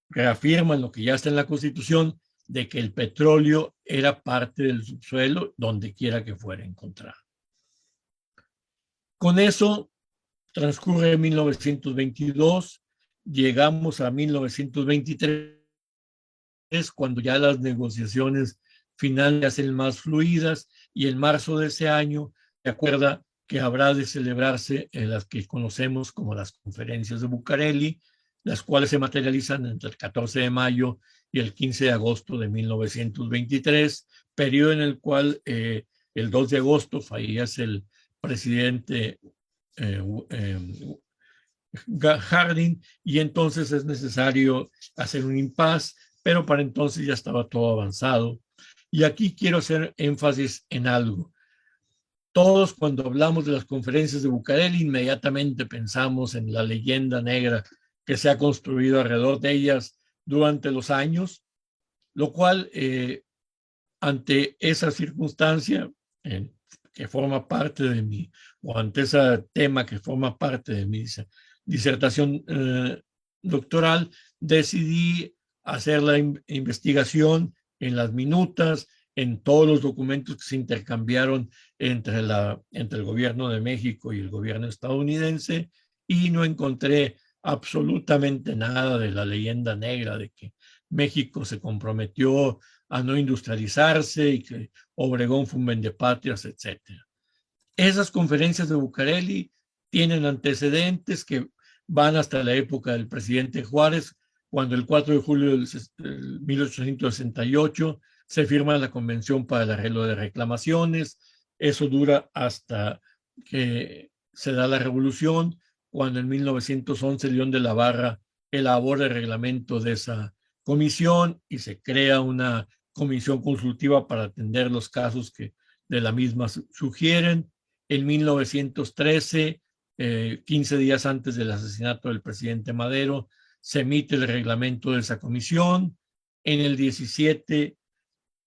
reafirman lo que ya está en la Constitución, de que el petróleo era parte del subsuelo donde quiera que fuera encontrado. Con eso transcurre 1922, llegamos a 1923, cuando ya las negociaciones finales hacen más fluidas, y en marzo de ese año se acuerda que habrá de celebrarse en las que conocemos como las conferencias de Bucareli, las cuales se materializan entre el 14 de mayo y el 15 de agosto de 1923, periodo en el cual el 2 de agosto fallece el presidente Harding, y entonces es necesario hacer un impasse, pero para entonces ya estaba todo avanzado. Y aquí quiero hacer énfasis en algo. Todos, cuando hablamos de las conferencias de Bucareli, inmediatamente pensamos en la leyenda negra que se ha construido alrededor de ellas durante los años, lo cual, ante esa circunstancia que forma parte de mi, o ante ese tema que forma parte de mi disertación doctoral, decidí hacer la investigación en las minutas, en todos los documentos que se intercambiaron entre el gobierno de México y el gobierno estadounidense, y no encontré absolutamente nada de la leyenda negra de que México se comprometió a no industrializarse y que Obregón fue un vendepatrias, etc. Esas conferencias de Bucareli tienen antecedentes que van hasta la época del presidente Juárez, cuando el 4 de julio de 1868 se firma la Convención para el Arreglo de Reclamaciones. Eso dura hasta que se da la Revolución, cuando en 1911 León de la Barra elabora el reglamento de esa comisión y se crea una comisión consultiva para atender los casos que de la misma sugieren. En 1913, 15 días antes del asesinato del presidente Madero, se emite el reglamento de esa comisión. En el 17,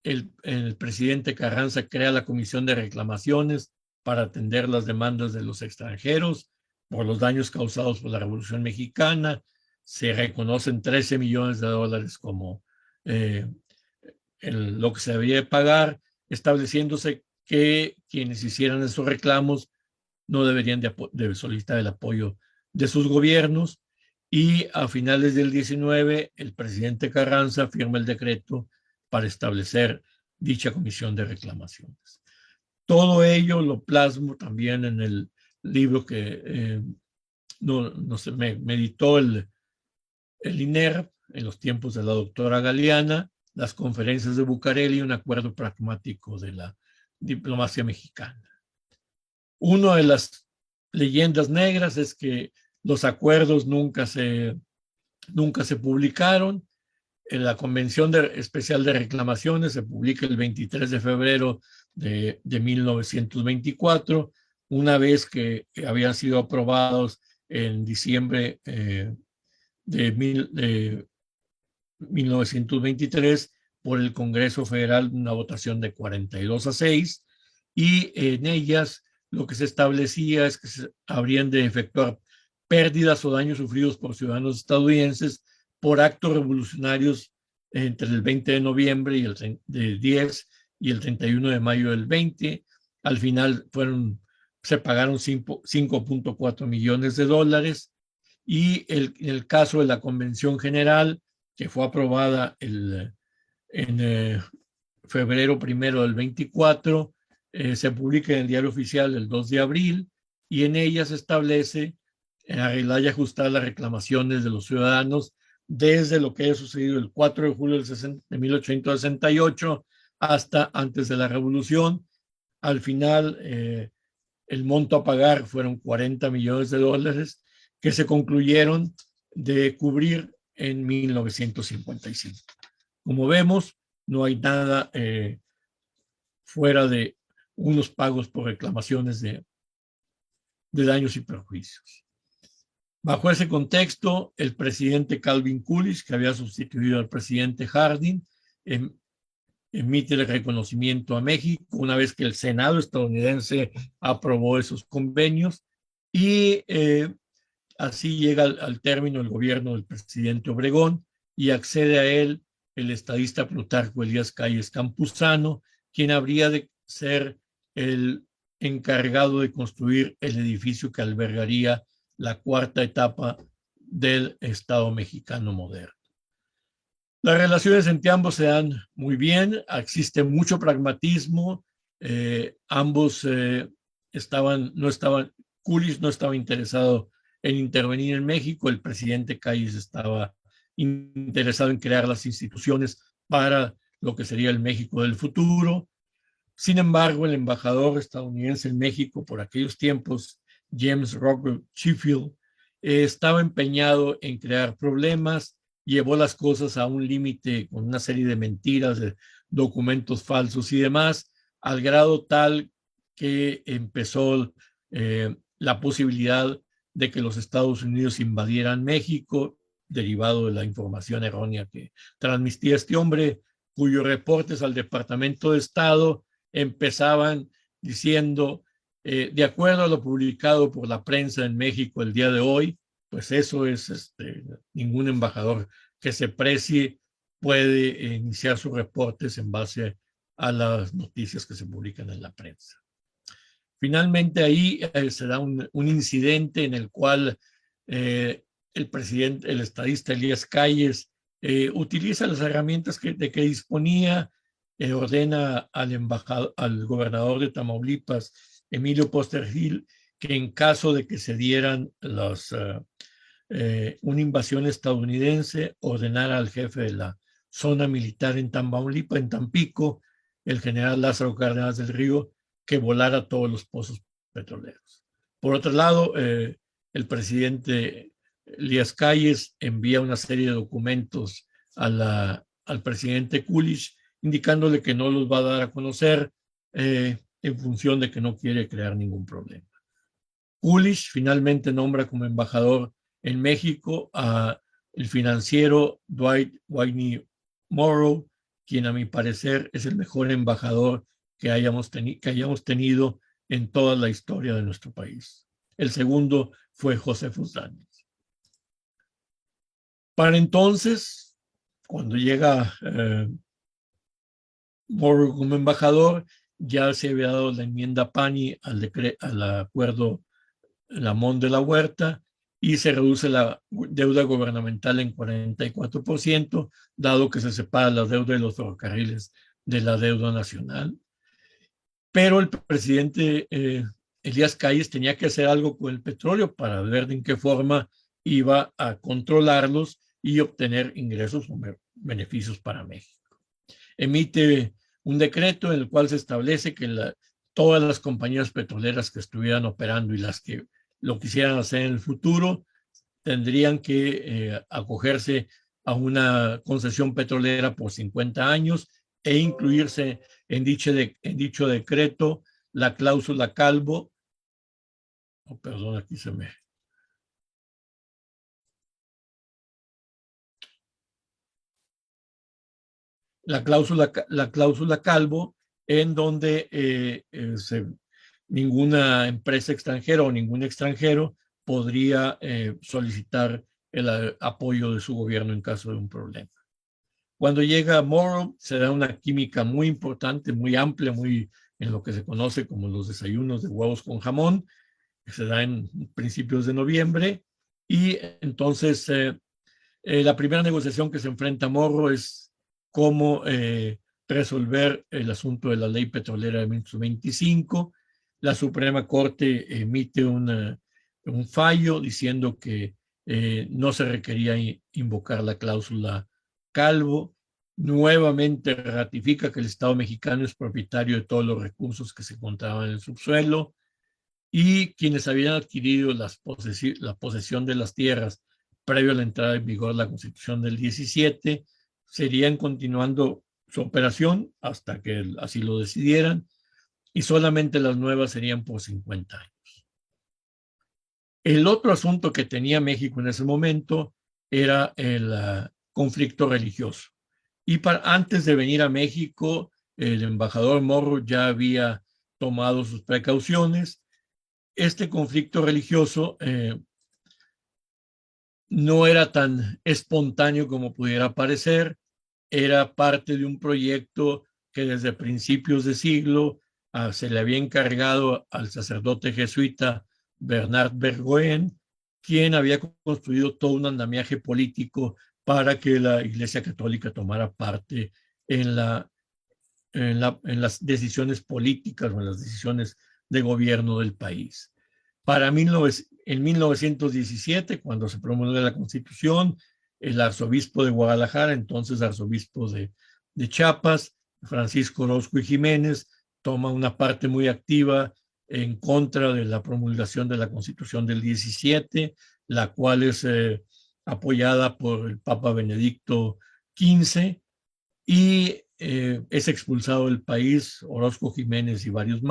el presidente Carranza crea la Comisión de Reclamaciones para atender las demandas de los extranjeros por los daños causados por la Revolución Mexicana. Se reconocen 13 millones de dólares como lo que se debía pagar, estableciéndose que quienes hicieran esos reclamos no deberían de solicitar el apoyo de sus gobiernos. Y a finales del 19, el presidente Carranza firma el decreto para establecer dicha comisión de reclamaciones. Todo ello lo plasmo también en el libro que me editó el INER en los tiempos de la doctora Galeana, las conferencias de Bucareli, un acuerdo pragmático de la diplomacia mexicana. Una de las leyendas negras es que los acuerdos nunca se publicaron. En la Convención Especial de Reclamaciones se publica el 23 de febrero de 1924, una vez que habían sido aprobados en diciembre de 1923 por el Congreso Federal, una votación de 42-6, y en ellas lo que se establecía es que se habrían de efectuar pérdidas o daños sufridos por ciudadanos estadounidenses por actos revolucionarios entre el 20 de noviembre y el 10 y el 31 de mayo del 20. Al final se pagaron 5.4 millones de dólares, y en el caso de la Convención General, que fue aprobada en febrero 1 del 24, se publica en el Diario Oficial el 2 de abril, y en ella se establece arreglar y ajustar las reclamaciones de los ciudadanos desde lo que haya sucedido el 4 de julio de 1868 hasta antes de la Revolución. Al final, el monto a pagar fueron 40 millones de dólares que se concluyeron de cubrir en 1955. Como vemos, no hay nada fuera de unos pagos por reclamaciones de daños y perjuicios. Bajo ese contexto, el presidente Calvin Coolidge, que había sustituido al presidente Harding, emite el reconocimiento a México una vez que el Senado estadounidense aprobó esos convenios, y así llega al término el gobierno del presidente Obregón, y accede a él el estadista Plutarco Elías Calles Campuzano, quien habría de ser el encargado de construir el edificio que albergaría la cuarta etapa del Estado mexicano moderno. Las relaciones entre ambos se dan muy bien, existe mucho pragmatismo, ambos Coolidge no estaba interesado en intervenir en México, el presidente Calles estaba interesado en crear las instituciones para lo que sería el México del futuro. Sin embargo, el embajador estadounidense en México por aquellos tiempos, James Rockwell Sheffield, estaba empeñado en crear problemas, llevó las cosas a un límite con una serie de mentiras, de documentos falsos y demás, al grado tal que empezó la posibilidad de que los Estados Unidos invadieran México, derivado de la información errónea que transmitía este hombre, cuyos reportes al Departamento de Estado empezaban diciendo, de acuerdo a lo publicado por la prensa en México el día de hoy, pues eso es, ningún embajador que se precie puede iniciar sus reportes en base a las noticias que se publican en la prensa. Finalmente ahí se da un incidente en el cual el presidente, el estadista Elías Calles, utiliza las herramientas de que disponía, ordena al gobernador de Tamaulipas, Emilio Póster Gil, que en caso de que se dieran una invasión estadounidense, ordenara al jefe de la zona militar en Tamaulipas, en Tampico, el general Lázaro Cárdenas del Río, que volara todos los pozos petroleros. Por otro lado, el presidente Elías Calles envía una serie de documentos al presidente Coolidge, indicándole que no los va a dar a conocer en función de que no quiere crear ningún problema. Coolidge finalmente nombra como embajador en México a el financiero Dwight Whitney Morrow, quien a mi parecer es el mejor embajador que hayamos tenido en toda la historia de nuestro país. El segundo fue Josefus Daniels. Para entonces, cuando llega Morrow como embajador, ya se había dado la enmienda Pani al acuerdo Lamont de la Huerta, y se reduce la deuda gubernamental en 44%, dado que se separa la deuda de los ferrocarriles de la deuda nacional. Pero el presidente Elías Calles tenía que hacer algo con el petróleo para ver de en qué forma iba a controlarlos y obtener ingresos o beneficios para México. Emite un decreto en el cual se establece que todas las compañías petroleras que estuvieran operando y las que lo quisieran hacer en el futuro tendrían que acogerse a una concesión petrolera por 50 años e incluirse en dicho decreto la cláusula Calvo. Oh, perdón, aquí se me la cláusula Calvo, en donde ninguna empresa extranjera o ningún extranjero podría solicitar el apoyo de su gobierno en caso de un problema. Cuando llega Morrow, se da una química muy importante, muy amplia, muy en lo que se conoce como los desayunos de huevos con jamón, que se da en principios de noviembre, y entonces la primera negociación que se enfrenta a Morrow es cómo resolver el asunto de la ley petrolera de 1925. La Suprema Corte emite un fallo diciendo que no se requería invocar la cláusula Calvo. Nuevamente ratifica que el Estado mexicano es propietario de todos los recursos que se encontraban en el subsuelo, y quienes habían adquirido la posesión de las tierras previo a la entrada en vigor de la Constitución del 17 serían continuando su operación hasta que así lo decidieran, y solamente las nuevas serían por 50 años. El otro asunto que tenía México en ese momento era el conflicto religioso. Y antes de venir a México, el embajador Morrow ya había tomado sus precauciones. Este conflicto religioso no era tan espontáneo como pudiera parecer, era parte de un proyecto que desde principios de siglo se le había encargado al sacerdote jesuita Bernard Bergoen, quien había construido todo un andamiaje político para que la Iglesia Católica tomara parte en las decisiones políticas o en las decisiones de gobierno del país. En 1917, cuando se promulga la Constitución, el arzobispo de Guadalajara, entonces arzobispo de Chiapas, Francisco Orozco y Jiménez, toma una parte muy activa en contra de la promulgación de la Constitución del 17, la cual es apoyada por el Papa Benedicto XV, y es expulsado del país Orozco Jiménez y varios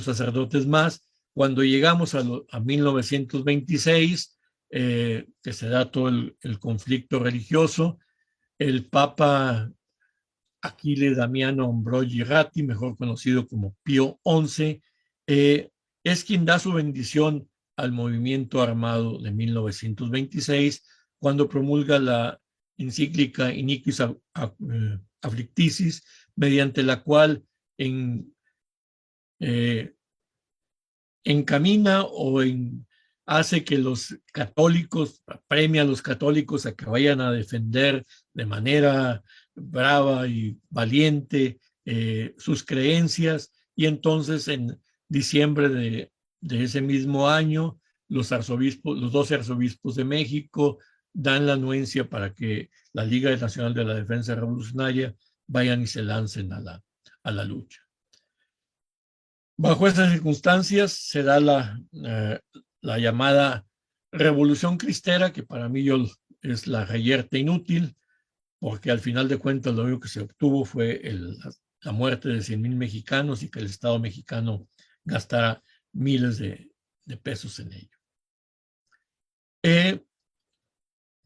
sacerdotes más. Cuando llegamos a 1926, que se da todo el conflicto religioso, el Papa Achille Damiano Ambrogi Ratti, mejor conocido como Pío XI, es quien da su bendición al movimiento armado de 1926, cuando promulga la encíclica Iniquis Afflicticis, mediante la cual encamina o hace que los católicos, premia a los católicos a que vayan a defender de manera brava y valiente sus creencias, y entonces en diciembre de ese mismo año los 12 arzobispos de México dan la anuencia para que la Liga Nacional de la Defensa Revolucionaria vayan y se lancen a la lucha. Bajo esas circunstancias se da la llamada Revolución Cristera, que para mí es la reyerta inútil, porque al final de cuentas lo único que se obtuvo fue la muerte de 100,000 mexicanos y que el Estado mexicano gastara miles de pesos en ello.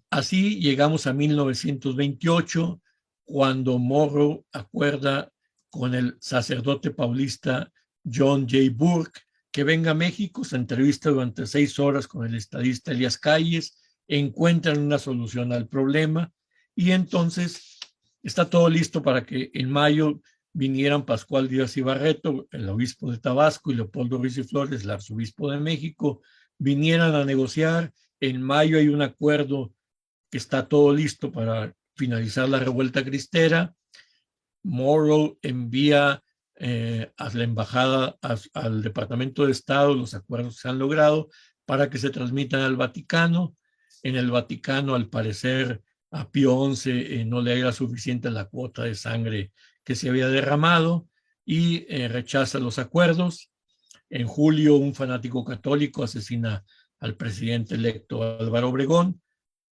Así llegamos a 1928, cuando Morrow acuerda con el sacerdote paulista John J. Burke que venga a México, se entrevista durante 6 horas con el estadista Elías Calles, encuentran una solución al problema, y entonces está todo listo para que en mayo vinieran Pascual Díaz y Barreto, el obispo de Tabasco, y Leopoldo Ruiz y Flores, el arzobispo de México, vinieran a negociar. En mayo hay un acuerdo que está todo listo para finalizar la revuelta cristera. Morrow envía a la embajada, al Departamento de Estado, los acuerdos que se han logrado para que se transmitan al Vaticano. En el Vaticano, al parecer, a Pío XI no le era suficiente la cuota de sangre que se había derramado y rechaza los acuerdos. En julio, un fanático católico asesina al presidente electo Álvaro Obregón.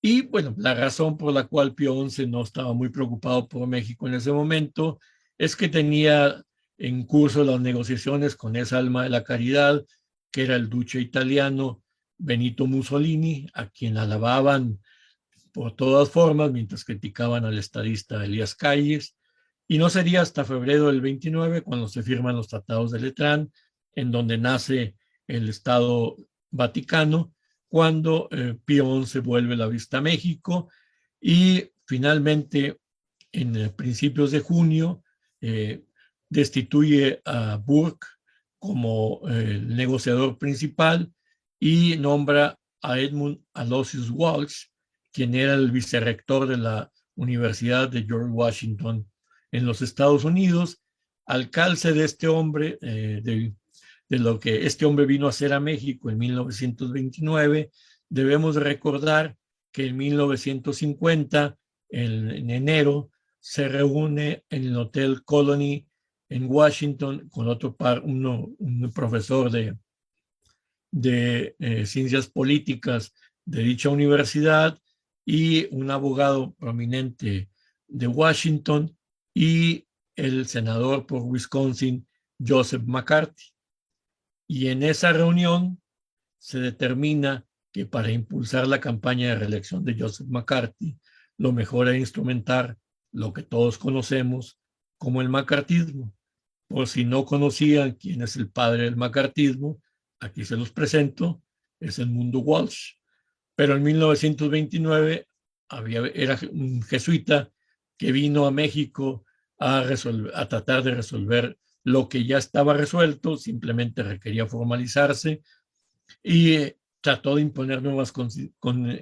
Y bueno, la razón por la cual Pío XI no estaba muy preocupado por México en ese momento es que tenía en curso las negociaciones con esa alma de la caridad, que era el duce italiano Benito Mussolini, a quien alababan por todas formas, mientras criticaban al estadista Elías Calles, y no sería hasta febrero del 29 cuando se firman los tratados de Letrán, en donde nace el Estado Vaticano, cuando Pío XI vuelve la vista a México y finalmente en principios de junio destituye a Burke como el negociador principal y nombra a Edmund Aloysius Walsh, quien era el vicerrector de la Universidad de George Washington en los Estados Unidos, al calce de este hombre, de lo que este hombre vino a hacer a México en 1929, debemos recordar que en 1950, en enero, se reúne en el Hotel Colony en Washington con un profesor de ciencias políticas de dicha universidad y un abogado prominente de Washington y el senador por Wisconsin, Joseph McCarthy. Y en esa reunión se determina que para impulsar la campaña de reelección de Joseph McCarthy, lo mejor era instrumentar lo que todos conocemos como el macartismo. Por si no conocían quién es el padre del macartismo, aquí se los presento, es el Mundo Walsh. Pero en 1929 era un jesuita que vino a México a tratar de resolver lo que ya estaba resuelto, simplemente requería formalizarse y trató de imponer nuevas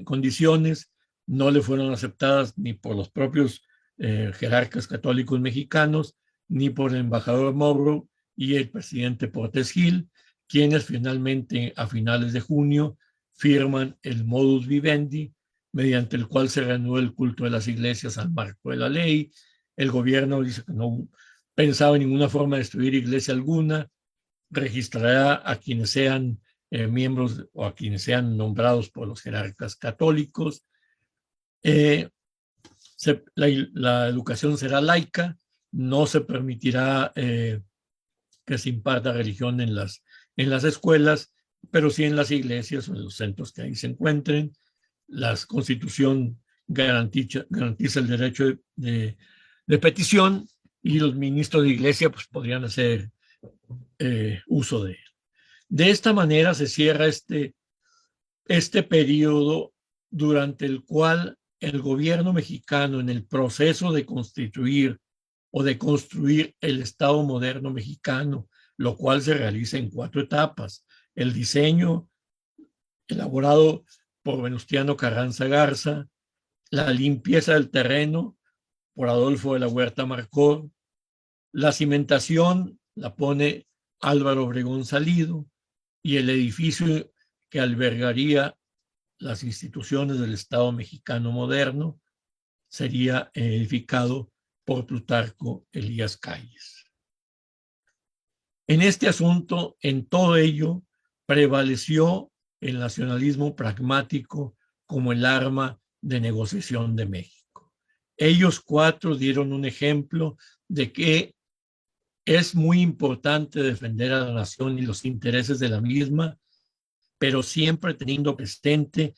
condiciones, no le fueron aceptadas ni por los propios jerarcas católicos mexicanos, ni por el embajador Morrow y el presidente Portes Gil, quienes finalmente a finales de junio firman el modus vivendi, mediante el cual se reanuda el culto de las iglesias al marco de la ley. El gobierno dice que no pensaba en ninguna forma de destruir iglesia alguna, registrará a quienes sean miembros o a quienes sean nombrados por los jerarcas católicos. La educación será laica, no se permitirá que se imparta religión en las escuelas, pero sí en las iglesias o en los centros que ahí se encuentren. La Constitución garantiza el derecho de petición y los ministros de iglesia pues, podrían hacer uso de él. De esta manera se cierra este periodo durante el cual el gobierno mexicano, en el proceso de constituir o de construir el Estado moderno mexicano, lo cual se realiza en 4 etapas: el diseño elaborado por Venustiano Carranza Garza, la limpieza del terreno por Adolfo de la Huerta Marcor, la cimentación la pone Álvaro Obregón Salido, y el edificio que albergaría las instituciones del Estado mexicano moderno sería edificado por Plutarco Elías Calles. En este asunto, en todo ello, prevaleció el nacionalismo pragmático como el arma de negociación de México. Ellos 4 dieron un ejemplo de que es muy importante defender a la nación y los intereses de la misma, pero siempre teniendo presente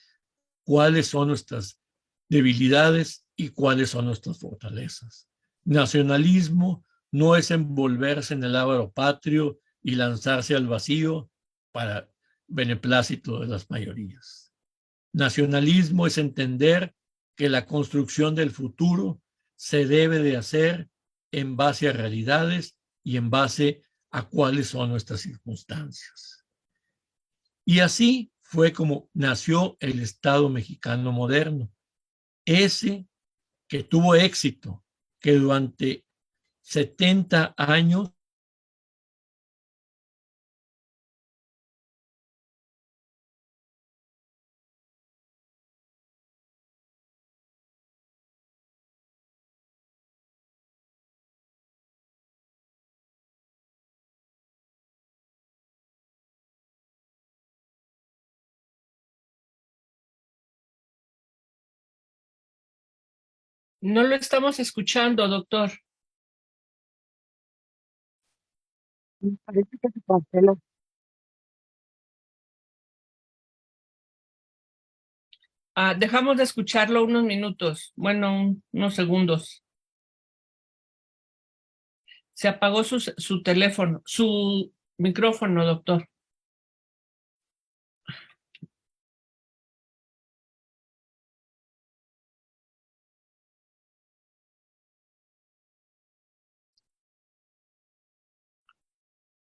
cuáles son nuestras debilidades y cuáles son nuestras fortalezas. Nacionalismo no es envolverse en el lábaro patrio y lanzarse al vacío para beneplácito de las mayorías. Nacionalismo es entender que la construcción del futuro se debe de hacer en base a realidades y en base a cuáles son nuestras circunstancias. Y así fue como nació el Estado mexicano moderno, ese que tuvo éxito, que durante 70 años No lo estamos escuchando, doctor. Parece que se canceló. Dejamos de escucharlo unos minutos, bueno, unos segundos. Se apagó su teléfono, su micrófono, doctor.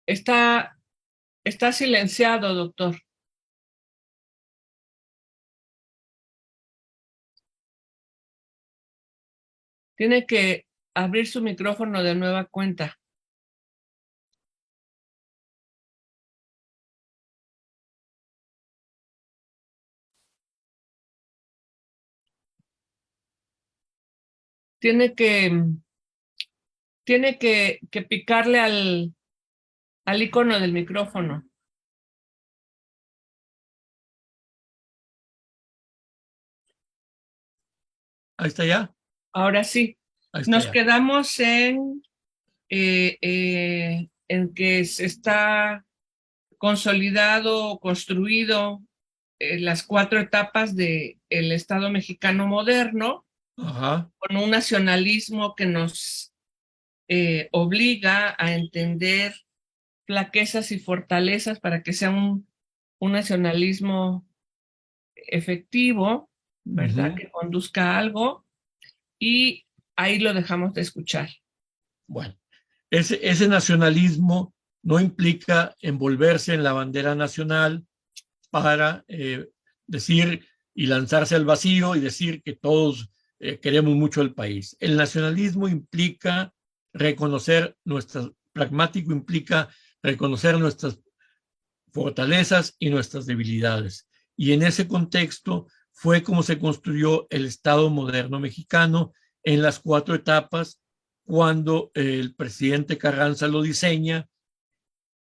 Está silenciado, doctor. Tiene que abrir su micrófono de nueva cuenta. Tiene que picarle al icono del micrófono. Ahí está ya. Ahora sí, Ahí está nos ya. quedamos en que se está consolidado o construido las 4 etapas del Estado mexicano moderno, Ajá. con un nacionalismo que nos obliga a entender flaquezas y fortalezas para que sea un nacionalismo efectivo, ¿verdad? Ujú. Que conduzca a algo, y ahí lo dejamos de escuchar. Bueno, ese nacionalismo no implica envolverse en la bandera nacional para decir y lanzarse al vacío y decir que todos queremos mucho el país. El nacionalismo implica reconocer nuestras, pragmático implica reconocer nuestras fortalezas y nuestras debilidades. Y en ese contexto fue como se construyó el Estado moderno mexicano en las 4 etapas, cuando el presidente Carranza lo diseña,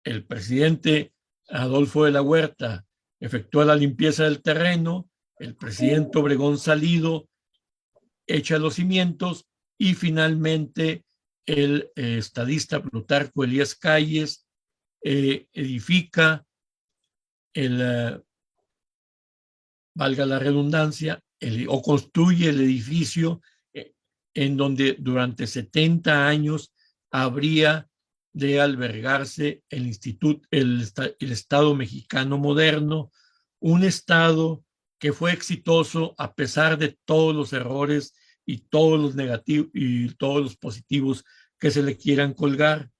el presidente Adolfo de la Huerta efectúa la limpieza del terreno, el presidente Obregón Salido echa los cimientos y finalmente el estadista Plutarco Elías Calles edifica valga la redundancia, o construye el edificio en donde durante 70 años habría de albergarse el Instituto, el Estado mexicano moderno, un Estado que fue exitoso a pesar de todos los errores y todos los negativos y todos los positivos que se le quieran colgar.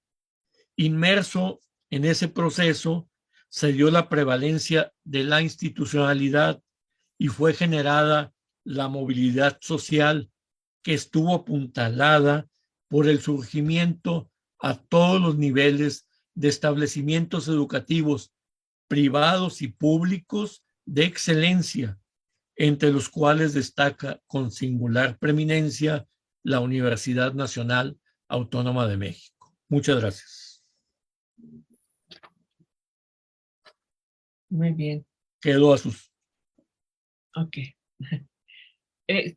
Inmerso en ese proceso, se dio la prevalencia de la institucionalidad y fue generada la movilidad social, que estuvo apuntalada por el surgimiento a todos los niveles de establecimientos educativos privados y públicos de excelencia, entre los cuales destaca con singular preeminencia la Universidad Nacional Autónoma de México. Muchas gracias. Muy bien. Quedo a sus... Ok.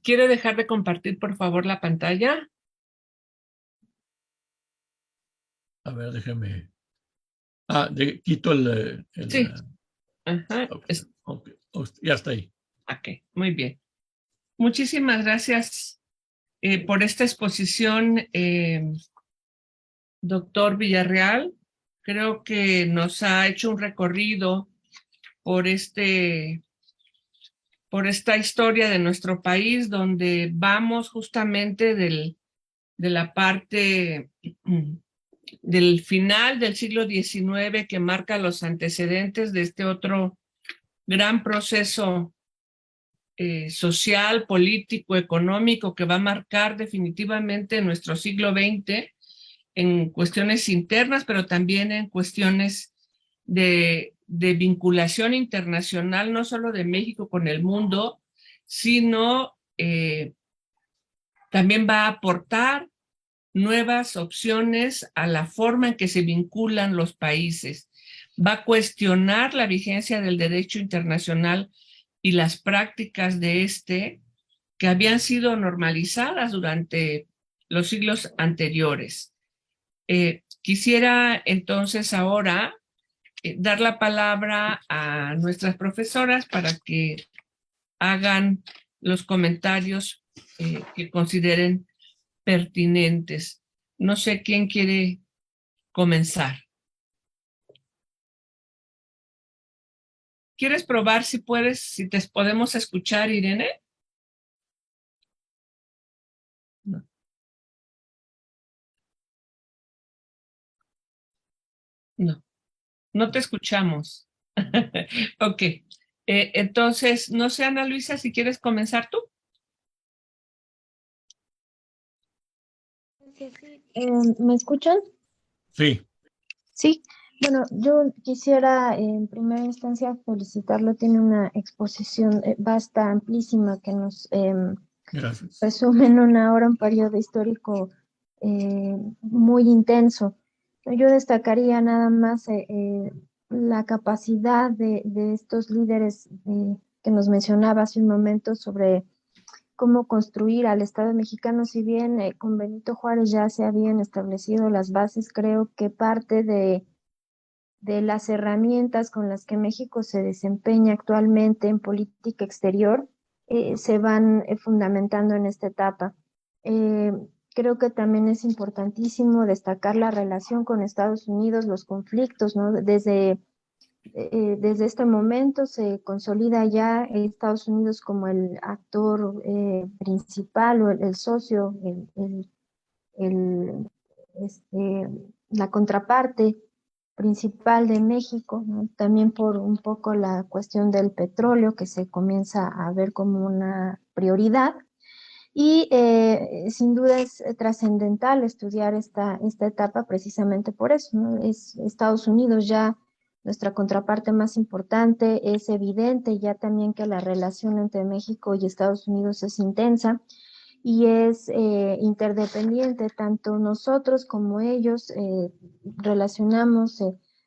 ¿Quiere dejar de compartir, por favor, la pantalla? A ver, déjeme... quito Sí. Ajá. Okay. Ya está ahí. Ok, muy bien. Muchísimas gracias por esta exposición, doctor Villarreal. Creo que nos ha hecho un recorrido por por esta historia de nuestro país, donde vamos justamente de la parte del final del siglo XIX, que marca los antecedentes de este otro gran proceso social, político, económico, que va a marcar definitivamente nuestro siglo XX en cuestiones internas, pero también en cuestiones de vinculación internacional, no solo de México con el mundo, sino también va a aportar nuevas opciones a la forma en que se vinculan los países. Va a cuestionar la vigencia del derecho internacional y las prácticas de este, que habían sido normalizadas durante los siglos anteriores. Quisiera entonces ahora dar la palabra a nuestras profesoras para que hagan los comentarios que consideren pertinentes. No sé quién quiere comenzar. ¿Quieres probar si puedes, si te podemos escuchar, Irene? No. No, no te escuchamos. Ok. Entonces, no sé, Ana Luisa, si quieres comenzar tú. ¿Me escuchan? Sí, Sí. Bueno, yo quisiera en primera instancia felicitarlo. Tiene una exposición vasta, amplísima, que nos gracias. resume en una hora un periodo histórico muy intenso. Yo destacaría nada más la capacidad de estos líderes que nos mencionaba hace un momento sobre cómo construir al Estado mexicano. Si bien con Benito Juárez ya se habían establecido las bases, creo que parte de las herramientas con las que México se desempeña actualmente en política exterior se van fundamentando en esta etapa. Eh, Creo que también es importantísimo destacar la relación con Estados Unidos, los conflictos, ¿no? Desde este momento se consolida ya Estados Unidos como el actor principal o el socio, el, este, la contraparte principal de México, ¿no? También por un poco la cuestión del petróleo que se comienza a ver como una prioridad. Y sin duda es trascendental estudiar esta etapa precisamente por eso, ¿no? Es Estados Unidos ya nuestra contraparte más importante. Es evidente ya también que la relación entre México y Estados Unidos es intensa y es interdependiente. Tanto nosotros como ellos relacionamos,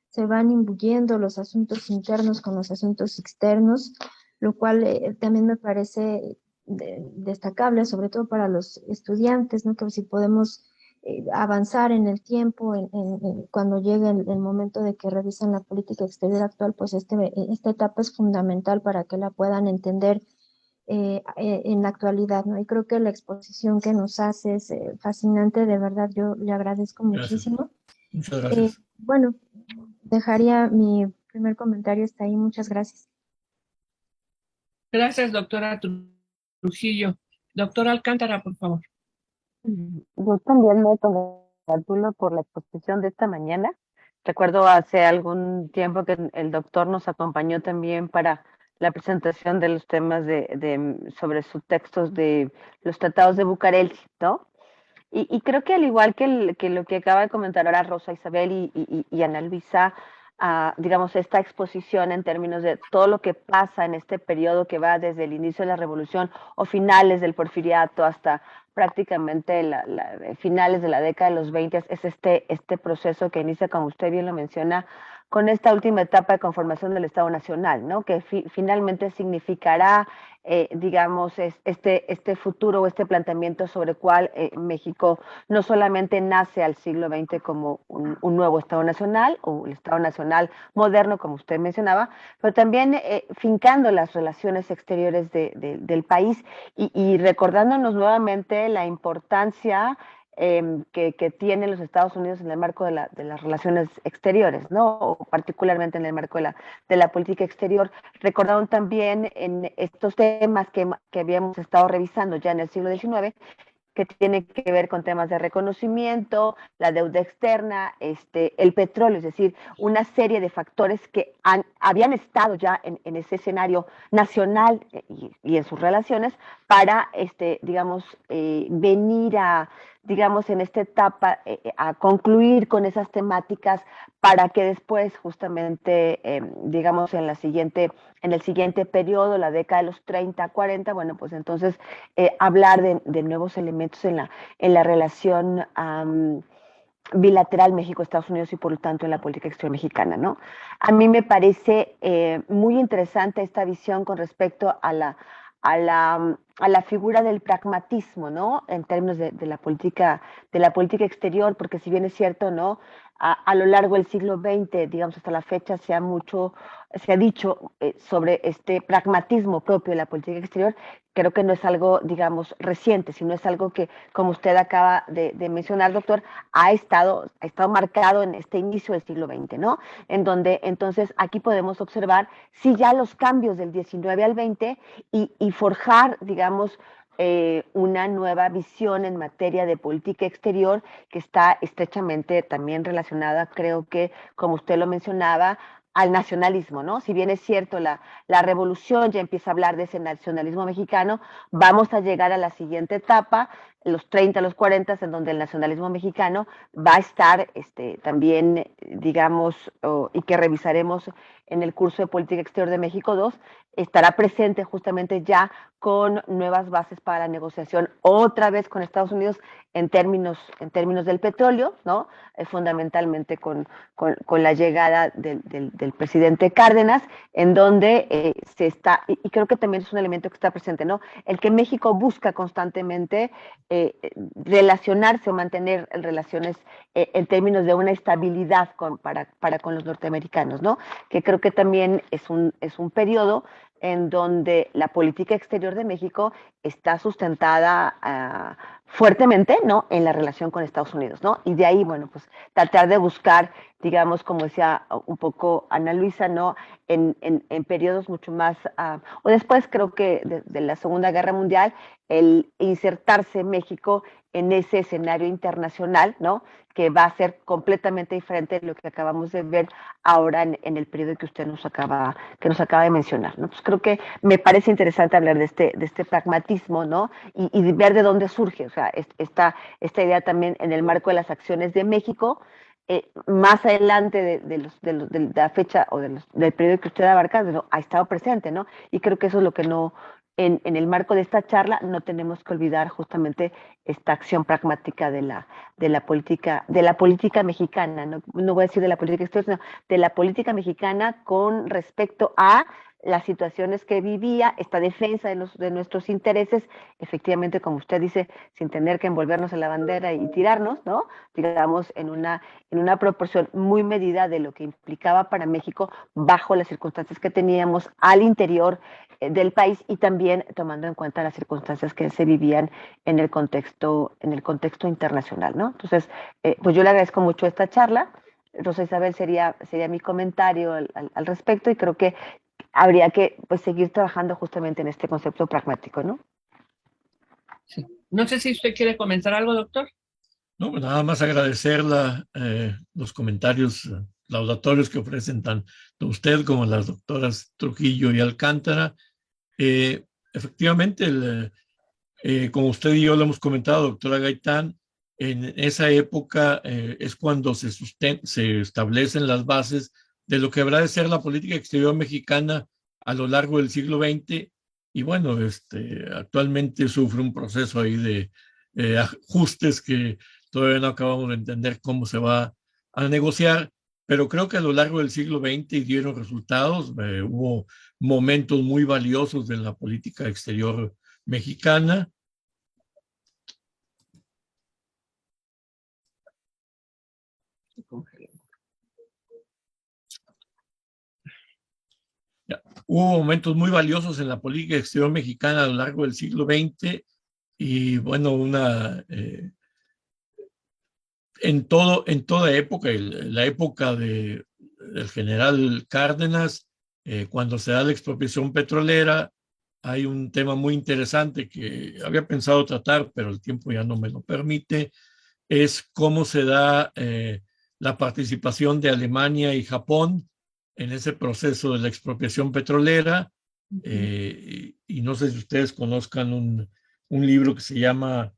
se van imbuyendo los asuntos internos con los asuntos externos, lo cual también me parece destacable, sobre todo para los estudiantes, ¿no? Que si podemos avanzar en el tiempo, cuando llegue el momento de que revisen la política exterior actual, pues esta etapa es fundamental para que la puedan entender en la actualidad, ¿no? Y creo que la exposición que nos hace es fascinante, de verdad, yo le agradezco Gracias. muchísimo. Muchas gracias. Bueno, dejaría mi primer comentario hasta ahí. Muchas gracias. Gracias, doctora Trujillo. Doctora Alcántara, por favor. Yo también me congratulo por la exposición de esta mañana. Recuerdo hace algún tiempo que el doctor nos acompañó también para la presentación de los temas sobre sus textos de los tratados de Bucareli, ¿no? Y creo que al igual que lo que acaba de comentar ahora Rosa Isabel y Ana Luisa, digamos, esta exposición en términos de todo lo que pasa en este periodo que va desde el inicio de la revolución o finales del porfiriato hasta prácticamente finales de la década de los 20, es este proceso que inicia, como usted bien lo menciona, con esta última etapa de conformación del Estado Nacional, ¿no? Que finalmente significará digamos, este futuro o este planteamiento sobre el cual México no solamente nace al siglo XX como un nuevo Estado Nacional o el Estado Nacional moderno, como usted mencionaba, pero también fincando las relaciones exteriores del país y recordándonos nuevamente la importancia que tienen los Estados Unidos en el marco de las relaciones exteriores, ¿no? O particularmente en el marco de la política exterior. Recordaron también en estos temas que habíamos estado revisando ya en el siglo XIX, que tiene que ver con temas de reconocimiento, la deuda externa, el petróleo, es decir, una serie de factores que habían estado ya en ese escenario nacional y en sus relaciones para, digamos, venir digamos, en esta etapa a concluir con esas temáticas para que después, justamente, digamos, en el siguiente periodo, la década de los 30, 40, bueno, pues entonces hablar de nuevos elementos en la relación bilateral México-Estados Unidos y por lo tanto en la política exterior mexicana, ¿no? A mí me parece muy interesante esta visión con respecto a la figura del pragmatismo, ¿no? En términos de la política exterior, porque si bien es cierto, ¿no? a lo largo del siglo XX, digamos hasta la fecha, se ha dicho sobre este pragmatismo propio de la política exterior. Creo que no es algo, digamos, reciente, sino es algo que, como usted acaba de mencionar, doctor, ha estado marcado en este inicio del siglo XX, ¿no? En donde entonces aquí podemos observar sí ya los cambios del 19 al 20 y forjar, digamos, una nueva visión en materia de política exterior que está estrechamente también relacionada, creo que, como usted lo mencionaba, al nacionalismo, ¿no? Si bien es cierto, la revolución ya empieza a hablar de ese nacionalismo mexicano, vamos a llegar a la siguiente etapa, los 30, los 40, en donde el nacionalismo mexicano va a estar también, digamos, y que revisaremos en el curso de Política Exterior de México 2, estará presente justamente ya con nuevas bases para la negociación otra vez con Estados Unidos en términos del petróleo, ¿no? Fundamentalmente con la llegada del presidente Cárdenas, en donde se está, y creo que también es un elemento que está presente, ¿no? El que México busca constantemente relacionarse o mantener relaciones en términos de una estabilidad para con los norteamericanos, ¿no? Que creo que también es un periodo en donde la política exterior de México está sustentada fuertemente, ¿no? En la relación con Estados Unidos, ¿no? Y de ahí, bueno, pues tratar de buscar, digamos, como decía un poco Ana Luisa, ¿no? En periodos mucho más, o después creo que de la Segunda Guerra Mundial, el insertarse México en ese escenario internacional, ¿no? Que va a ser completamente diferente de lo que acabamos de ver ahora en el periodo que usted nos acaba de mencionar, ¿no? Pues creo que me parece interesante hablar de este pragmatismo, ¿no? Y ver de dónde surge, o sea, esta idea también en el marco de las acciones de México, más adelante de la fecha o del periodo que usted abarca, ¿no? Ha estado presente, ¿no? Y creo que eso es lo que no, en el marco de esta charla, no tenemos que olvidar justamente esta acción pragmática de la política mexicana, no voy a decir de la política exterior, sino de la política mexicana con respecto a las situaciones que vivía, esta defensa de nuestros intereses, efectivamente, como usted dice, sin tener que envolvernos en la bandera y tirarnos, ¿no? Digamos, en una proporción muy medida de lo que implicaba para México bajo las circunstancias que teníamos al interior del país y también tomando en cuenta las circunstancias que se vivían en el contexto internacional, ¿no? Entonces, pues yo le agradezco mucho esta charla. Rosa Isabel sería mi comentario al respecto y creo que habría que pues seguir trabajando justamente en este concepto pragmático, ¿no? Sí. No sé si usted quiere comentar algo, doctor. No, pues nada más agradecer los comentarios laudatorios que ofrecen tanto usted como las doctoras Trujillo y Alcántara. Efectivamente, como usted y yo lo hemos comentado, doctora Gaitán, en esa época es cuando se establecen las bases de lo que habrá de ser la política exterior mexicana a lo largo del siglo XX. Y bueno, actualmente sufre un proceso ahí de ajustes que todavía no acabamos de entender cómo se va a negociar, pero creo que a lo largo del siglo XX dieron resultados. Hubo momentos muy valiosos en la política exterior mexicana. Hubo momentos muy valiosos en la política exterior mexicana a lo largo del siglo XX y bueno, en toda época, la época del general Cárdenas, cuando se da la expropiación petrolera, hay un tema muy interesante que había pensado tratar, pero el tiempo ya no me lo permite, es cómo se da la participación de Alemania y Japón en ese proceso de la expropiación petrolera. Y no sé si ustedes conozcan un libro que se llama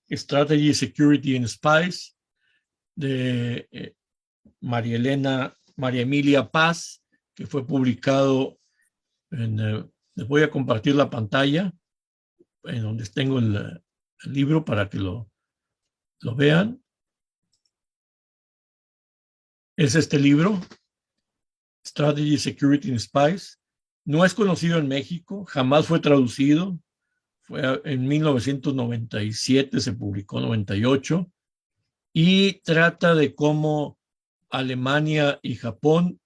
Strategy, Security and Spies, de María Emilia Paz, que fue publicado les voy a compartir la pantalla en donde tengo el libro para que lo vean. Es este libro, Strategy, Security and Spies. No es conocido en México, jamás fue traducido. Fue en 1997, se publicó en 98, y trata de cómo Alemania y Japón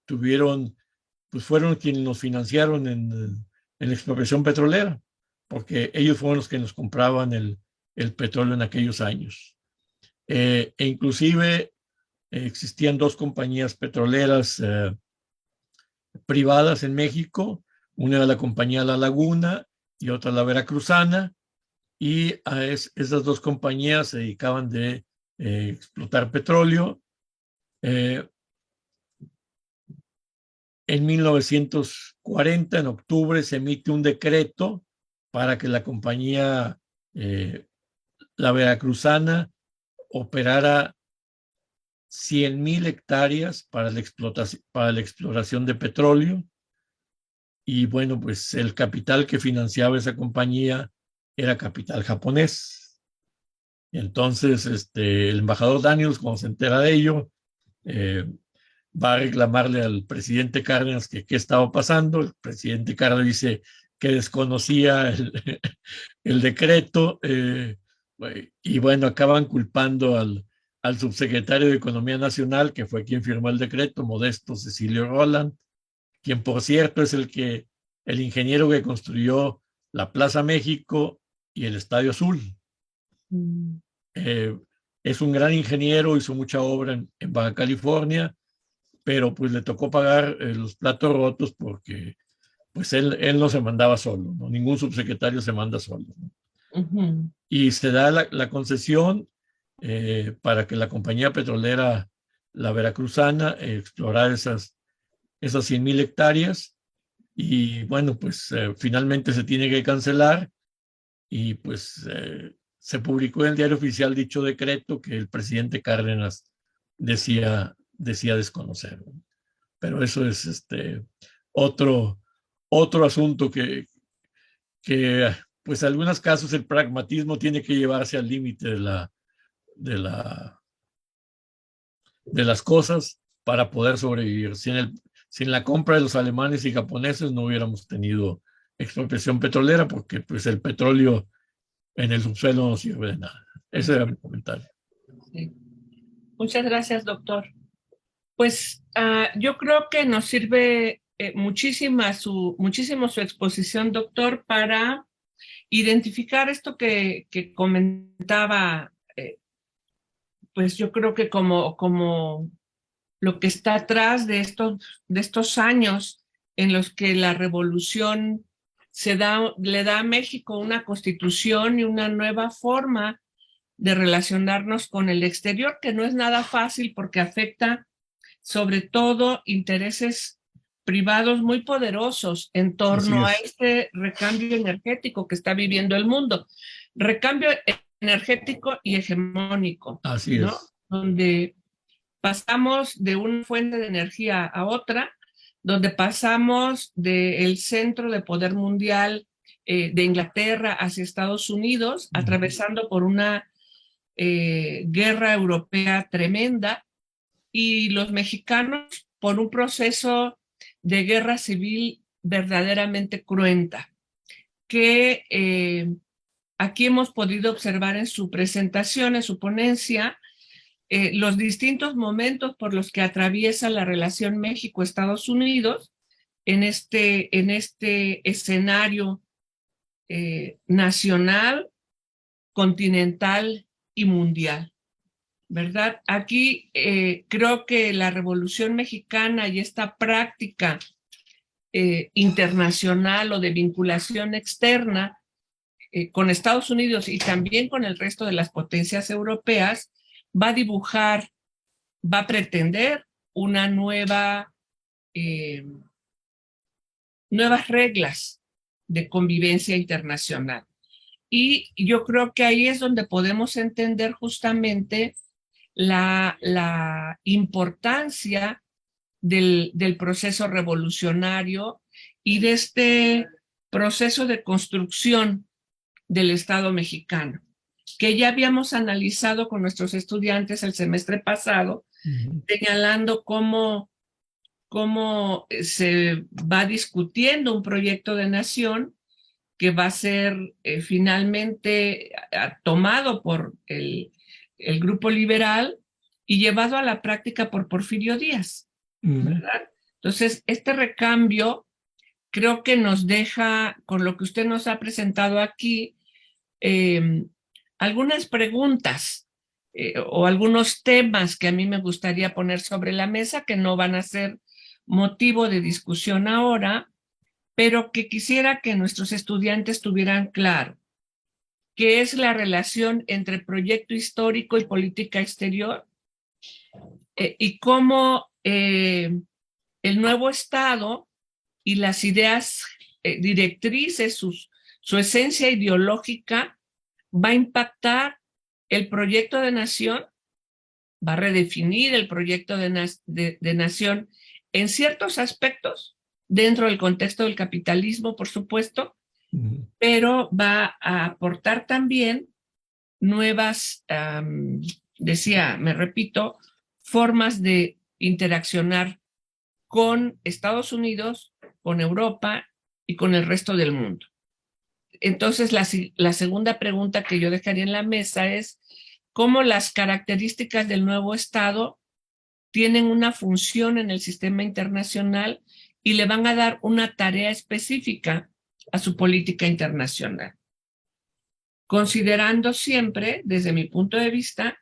fueron quienes nos financiaron en la expropiación petrolera, porque ellos fueron los que nos compraban el petróleo en aquellos años. E inclusive existían dos compañías petroleras privadas en México, una era la compañía La Laguna y otra la Veracruzana, y esas dos compañías se dedicaban de explotar petróleo. En 1940, en octubre, se emite un decreto para que la compañía, la Veracruzana, operara 100,000 hectáreas para la exploración de petróleo. Y bueno, pues el capital que financiaba esa compañía era capital japonés. Y entonces el embajador Daniels, cuando se entera de ello, va a reclamarle al presidente Cárdenas que qué estaba pasando. El presidente Cárdenas dice que desconocía el decreto, y bueno, acaban culpando al subsecretario de Economía Nacional, que fue quien firmó el decreto, Modesto Cecilio Roland, quien por cierto es el ingeniero que construyó la Plaza México y el Estadio Azul. Es un gran ingeniero, hizo mucha obra en Baja California, pero pues le tocó pagar los platos rotos porque pues él no se mandaba solo, ¿no? Ningún subsecretario se manda solo, ¿no? Y se da la concesión para que la compañía petrolera, la Veracruzana, explorara esas 100,000 hectáreas, y bueno, pues finalmente se tiene que cancelar, y pues se publicó en el Diario Oficial dicho decreto que el presidente Cárdenas decía desconocer, ¿no? Pero eso es otro asunto que pues en algunos casos el pragmatismo tiene que llevarse al límite de las cosas para poder sobrevivir. Sin la compra de los alemanes y japoneses no hubiéramos tenido expropiación petrolera, porque pues el petróleo en el subsuelo no sirve de nada. Ese era mi comentario. Sí. Muchas gracias, doctor. Pues yo creo que nos sirve muchísimo su exposición, doctor, para identificar esto que comentaba, pues yo creo que como lo que está atrás de estos años en los que la revolución le da a México una constitución y una nueva forma de relacionarnos con el exterior, que no es nada fácil porque afecta sobre todo intereses privados muy poderosos en torno a este recambio energético que está viviendo el mundo. Recambio energético y hegemónico. Así ¿no? es. Donde pasamos de una fuente de energía a otra, donde pasamos del centro de poder mundial de Inglaterra hacia Estados Unidos, atravesando por una guerra europea tremenda, y los mexicanos por un proceso de guerra civil verdaderamente cruenta, que aquí hemos podido observar en su presentación, en su ponencia, los distintos momentos por los que atraviesa la relación México-Estados Unidos en este escenario nacional, continental y mundial, ¿verdad? Aquí creo que la Revolución Mexicana y esta práctica internacional o de vinculación externa con Estados Unidos y también con el resto de las potencias europeas va a pretender una nuevas reglas de convivencia internacional. Y yo creo que ahí es donde podemos entender justamente la importancia del proceso revolucionario y de este proceso de construcción del Estado mexicano, que ya habíamos analizado con nuestros estudiantes el semestre pasado, señalando cómo se va discutiendo un proyecto de nación que va a ser finalmente tomado por el grupo liberal y llevado a la práctica por Porfirio Díaz, Ujú. ¿verdad? Entonces, este recambio creo que nos deja, con lo que usted nos ha presentado aquí, algunas preguntas o algunos temas que a mí me gustaría poner sobre la mesa, que no van a ser motivo de discusión ahora, pero que quisiera que nuestros estudiantes tuvieran claro, que es la relación entre proyecto histórico y política exterior, y cómo el nuevo Estado y las ideas directrices, su esencia ideológica, va a impactar el proyecto de nación, va a redefinir el proyecto de nación en ciertos aspectos, dentro del contexto del capitalismo, por supuesto, pero va a aportar también nuevas, decía, me repito, formas de interaccionar con Estados Unidos, con Europa y con el resto del mundo. Entonces, la segunda pregunta que yo dejaría en la mesa es cómo las características del nuevo Estado tienen una función en el sistema internacional y le van a dar una tarea específica a su política internacional, considerando siempre, desde mi punto de vista,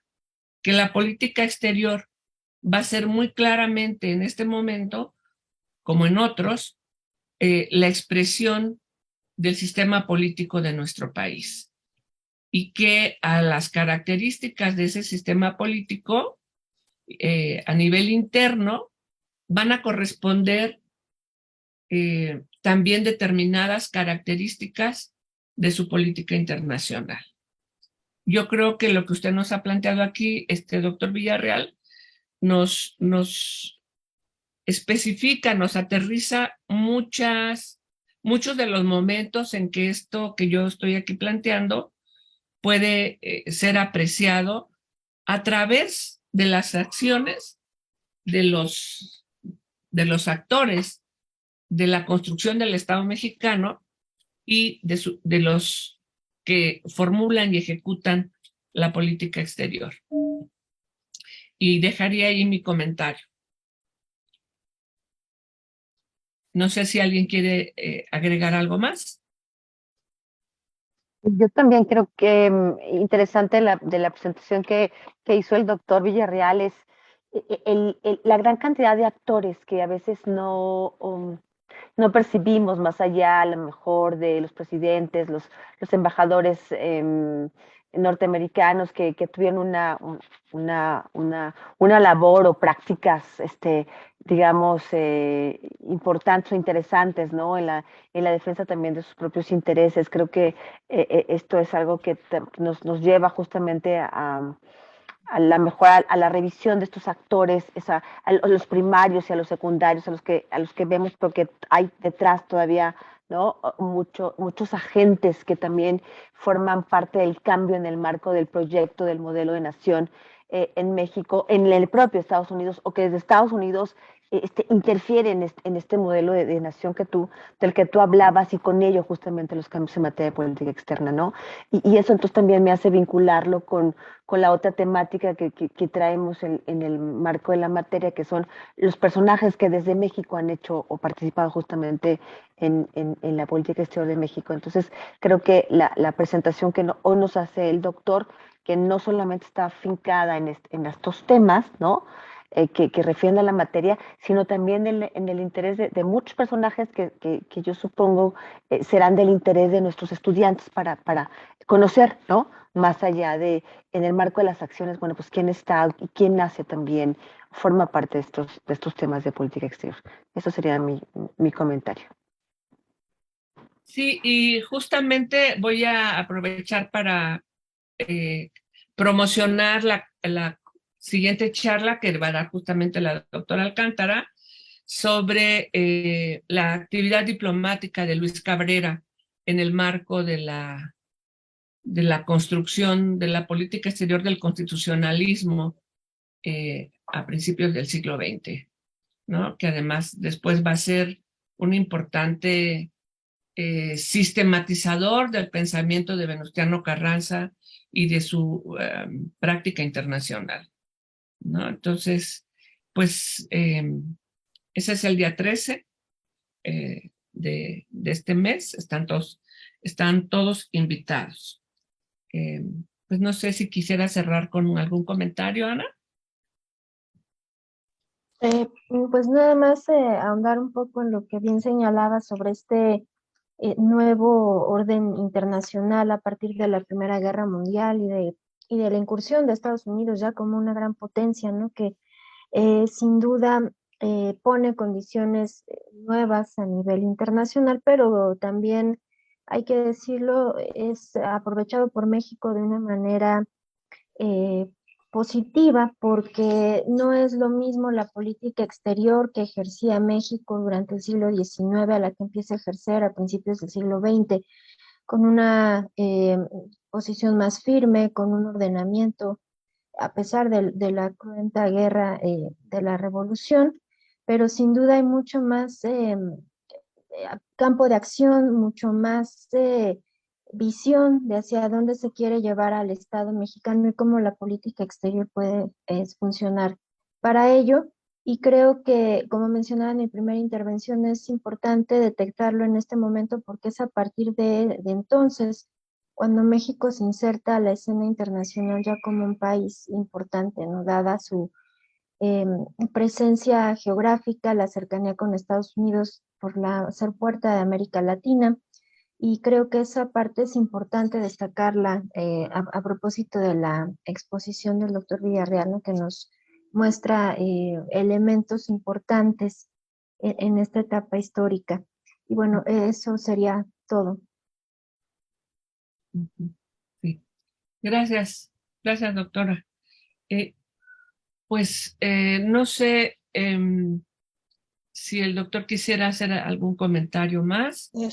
que la política exterior va a ser muy claramente en este momento, como en otros, la expresión del sistema político de nuestro país, y que a las características de ese sistema político a nivel interno van a corresponder también determinadas características de su política internacional. Yo creo que lo que usted nos ha planteado aquí, doctor Villarreal, nos especifica, nos aterriza muchos de los momentos en que esto que yo estoy aquí planteando puede ser apreciado a través de las acciones de los actores de la construcción del Estado mexicano y de los que formulan y ejecutan la política exterior. Y dejaría ahí mi comentario. No sé si alguien quiere agregar algo más. Yo también creo que interesante de la presentación que hizo el doctor Villarreal es la gran cantidad de actores que a veces no percibimos más allá, a lo mejor, de los presidentes, los embajadores norteamericanos que tuvieron una labor o prácticas, digamos, importantes o interesantes, ¿no? En la defensa también de sus propios intereses. Creo que esto es algo que nos lleva justamente a la mejor, a la revisión de estos actores, a los primarios y a los secundarios, a los que vemos, porque hay detrás todavía, ¿no? Muchos agentes que también forman parte del cambio en el marco del proyecto del modelo de nación en México, en el propio Estados Unidos, o que desde Estados Unidos interfiere en este modelo de nación del que tú hablabas, y con ello justamente los cambios en materia de política externa, ¿no? Y eso entonces también me hace vincularlo con la otra temática que traemos en el marco de la materia, que son los personajes que desde México han hecho o participado justamente en la política exterior de México. Entonces, creo que la presentación que hoy nos hace el doctor, que no solamente está afincada en estos temas, ¿no? Que refieren a la materia, sino también en el interés de muchos personajes que yo supongo serán del interés de nuestros estudiantes para conocer, ¿no? Más allá en el marco de las acciones, bueno, pues quién está y quién nace también, forma parte de estos temas de política exterior. Eso sería mi comentario. Sí, y justamente voy a aprovechar para promocionar la siguiente charla que va a dar justamente la doctora Alcántara sobre la actividad diplomática de Luis Cabrera en el marco de la construcción de la política exterior del constitucionalismo a principios del siglo XX, ¿no? Que además después va a ser un importante sistematizador del pensamiento de Venustiano Carranza y de su práctica internacional. ¿no? Entonces, pues ese es el día 13 de este mes. Están todos invitados. Pues no sé si quisiera cerrar con algún comentario, Ana. Pues nada más ahondar un poco en lo que bien señalaba sobre este nuevo orden internacional a partir de la Primera Guerra Mundial y de la incursión de Estados Unidos ya como una gran potencia, ¿no? Que sin duda pone condiciones nuevas a nivel internacional, pero también hay que decirlo, es aprovechado por México de una manera eh, positiva, porque no es lo mismo la política exterior que ejercía México durante el siglo XIX a la que empieza a ejercer a principios del siglo XX, con una posición más firme, con un ordenamiento, a pesar de la cruenta guerra de la revolución, pero sin duda hay mucho más campo de acción, mucho más visión de hacia dónde se quiere llevar al Estado mexicano y cómo la política exterior puede funcionar para ello. Y creo que, como mencionaba en mi primera intervención, es importante detectarlo en este momento porque es a partir de entonces cuando México se inserta a la escena internacional ya como un país importante, ¿no? Dada su eh, presencia geográfica, la cercanía con Estados Unidos por ser puerta de América Latina. Y creo que esa parte es importante destacarla a propósito de la exposición del doctor Villarreal, ¿no? Que nos muestra elementos importantes en esta etapa histórica. Y bueno, eso sería todo. Sí. Gracias, doctora. Pues no sé si el doctor quisiera hacer algún comentario más. Ya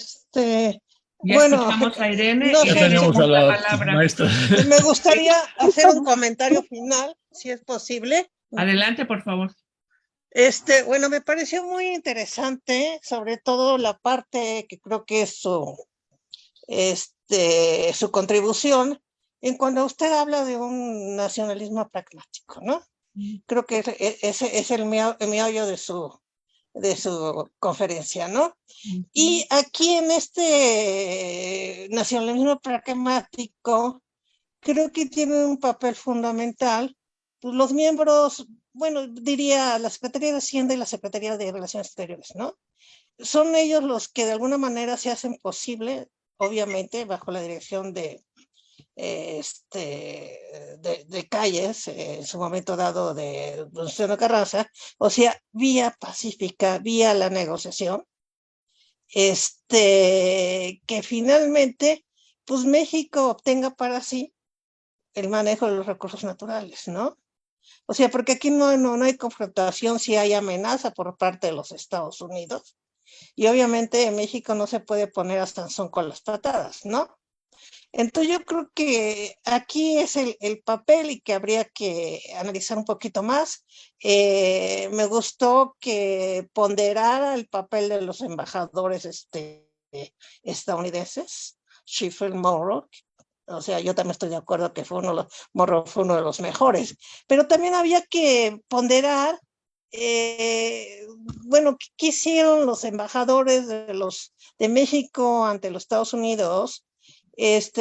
Bueno, escuchamos a Irene no y Ya sé, tenemos a la palabra. maestra. me gustaría hacer un comentario final, si es posible. Adelante, por favor. Bueno, me pareció muy interesante, sobre todo la parte que creo que es su contribución en cuando usted habla de un nacionalismo pragmático, ¿no? Creo que ese es el meollo de su conferencia, ¿no? Y aquí en este nacionalismo pragmático, creo que tiene un papel fundamental, pues los miembros, bueno, diría la Secretaría de Hacienda y la Secretaría de Relaciones Exteriores, ¿no? Son ellos los que de alguna manera se hacen posible, obviamente, bajo la dirección de Calles, en su momento dado de Venustiano Carranza, o sea, vía pacífica, vía la negociación, que finalmente, pues México obtenga para sí el manejo de los recursos naturales, ¿no? O sea, porque aquí no hay confrontación si hay amenaza por parte de los Estados Unidos, y obviamente México no se puede poner a Sansón con las patadas, ¿no? Entonces yo creo que aquí es el papel y que habría que analizar un poquito más. Me gustó que ponderara el papel de los embajadores estadounidenses, Sheffield Morrow. O sea, yo también estoy de acuerdo que Morrow fue uno de los mejores, pero también había que ponderar, bueno, ¿qué hicieron los embajadores de México ante los Estados Unidos?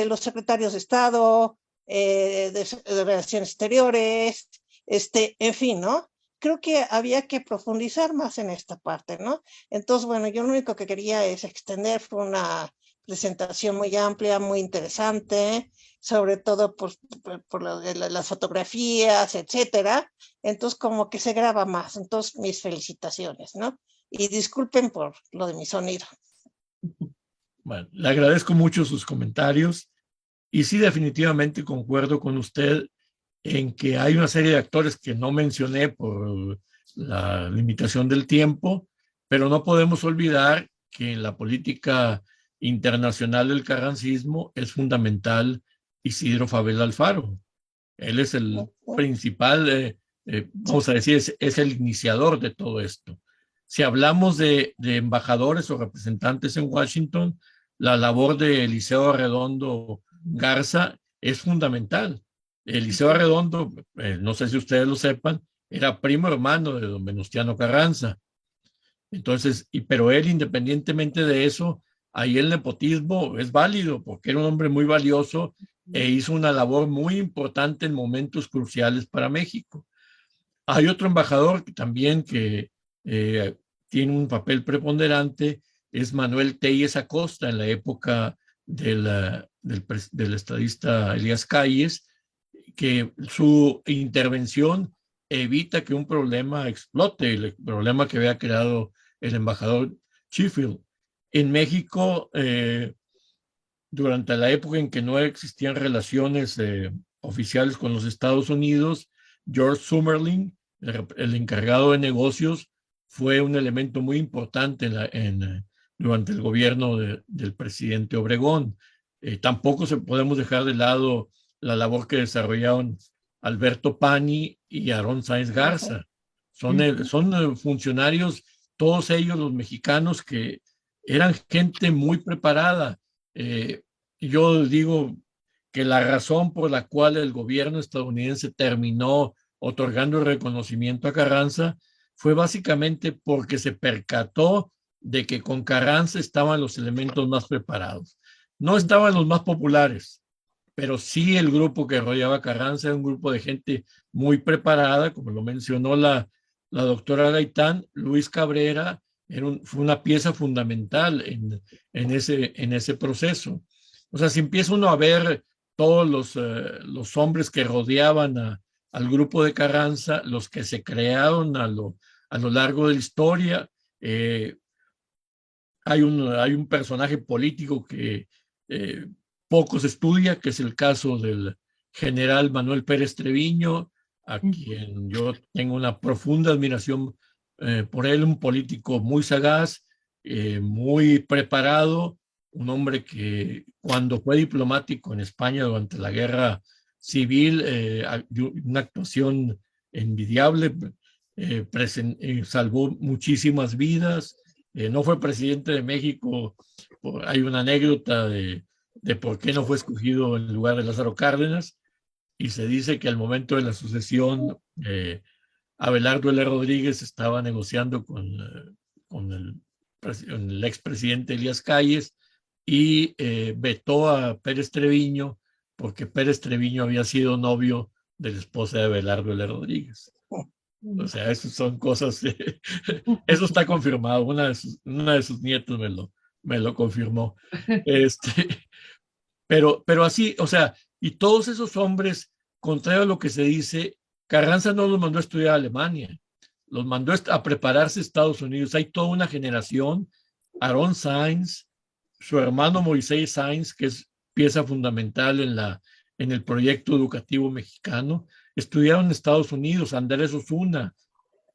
Los secretarios de Estado, de Relaciones Exteriores, en fin, ¿no? Creo que había que profundizar más en esta parte, ¿no? Entonces, bueno, yo lo único que quería es extender, fue una presentación muy amplia, muy interesante, sobre todo por las fotografías, etcétera. Entonces, como que se graba más. Entonces, mis felicitaciones, ¿no? Y disculpen por lo de mi sonido. Bueno, le agradezco mucho sus comentarios y sí, definitivamente concuerdo con usted en que hay una serie de actores que no mencioné por la limitación del tiempo, pero no podemos olvidar que en la política internacional del carrancismo es fundamental Isidro Fabel Alfaro. Él es el principal, vamos a decir, es el iniciador de todo esto. Si hablamos de embajadores o representantes en Washington, la labor de Eliseo Redondo Garza es fundamental. Eliseo Arredondo, no sé si ustedes lo sepan, era primo hermano de don Venustiano Carranza. Entonces, pero él, independientemente de eso, ahí el nepotismo es válido porque era un hombre muy valioso e hizo una labor muy importante en momentos cruciales para México. Hay otro embajador también que tiene un papel preponderante, es Manuel Telles Acosta, en la época del estadista Elías Calles, que su intervención evita que un problema explote, el problema que había creado el embajador Sheffield. En México, durante la época en que no existían relaciones oficiales con los Estados Unidos, George Summerlin, el encargado de negocios, fue un elemento muy importante durante el gobierno del presidente Obregón. Tampoco podemos dejar de lado la labor que desarrollaron Alberto Pani y Aarón Sáenz Garza. Son funcionarios, todos ellos los mexicanos, que eran gente muy preparada. Yo digo que la razón por la cual el gobierno estadounidense terminó otorgando el reconocimiento a Carranza fue básicamente porque se percató de que con Carranza estaban los elementos más preparados. No estaban los más populares, pero sí el grupo que rodeaba a Carranza era un grupo de gente muy preparada, como lo mencionó la doctora Gaitán. Luis Cabrera fue una pieza fundamental en ese proceso. O sea, si empieza uno a ver todos los hombres que rodeaban al grupo de Carranza, los que se crearon a lo largo de la historia, hay un personaje político que poco se estudia, que es el caso del general Manuel Pérez Treviño, a quien yo tengo una profunda admiración por él, un político muy sagaz, muy preparado, un hombre que cuando fue diplomático en España durante la guerra civil, una actuación envidiable, salvó muchísimas vidas. No fue presidente de México. Hay una anécdota de por qué no fue escogido en lugar de Lázaro Cárdenas, y se dice que al momento de la sucesión, Abelardo L. Rodríguez estaba negociando con el expresidente Elías Calles y vetó a Pérez Treviño porque Pérez Treviño había sido novio de la esposa de Abelardo L. Rodríguez. O sea, esas son cosas, eso está confirmado. Una de sus nietos me lo confirmó. Pero así, o sea, y todos esos hombres, contrario a lo que se dice, Carranza no los mandó a estudiar a Alemania, los mandó a prepararse a Estados Unidos. Hay toda una generación, Aarón Sáenz, su hermano Moisés Sáenz, que es pieza fundamental en el proyecto educativo mexicano, estudiaron en Estados Unidos. Andrés Osuna,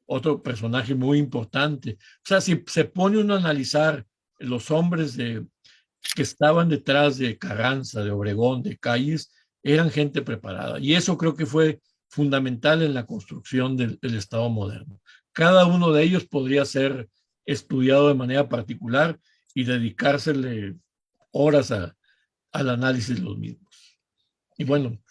otro personaje muy importante. O sea, si se pone uno a analizar los hombres que estaban detrás de Carranza, de Obregón, de Calles, eran gente preparada. Y eso creo que fue fundamental en la construcción del Estado moderno. Cada uno de ellos podría ser estudiado de manera particular y dedicársele horas al análisis de los mismos. Y bueno,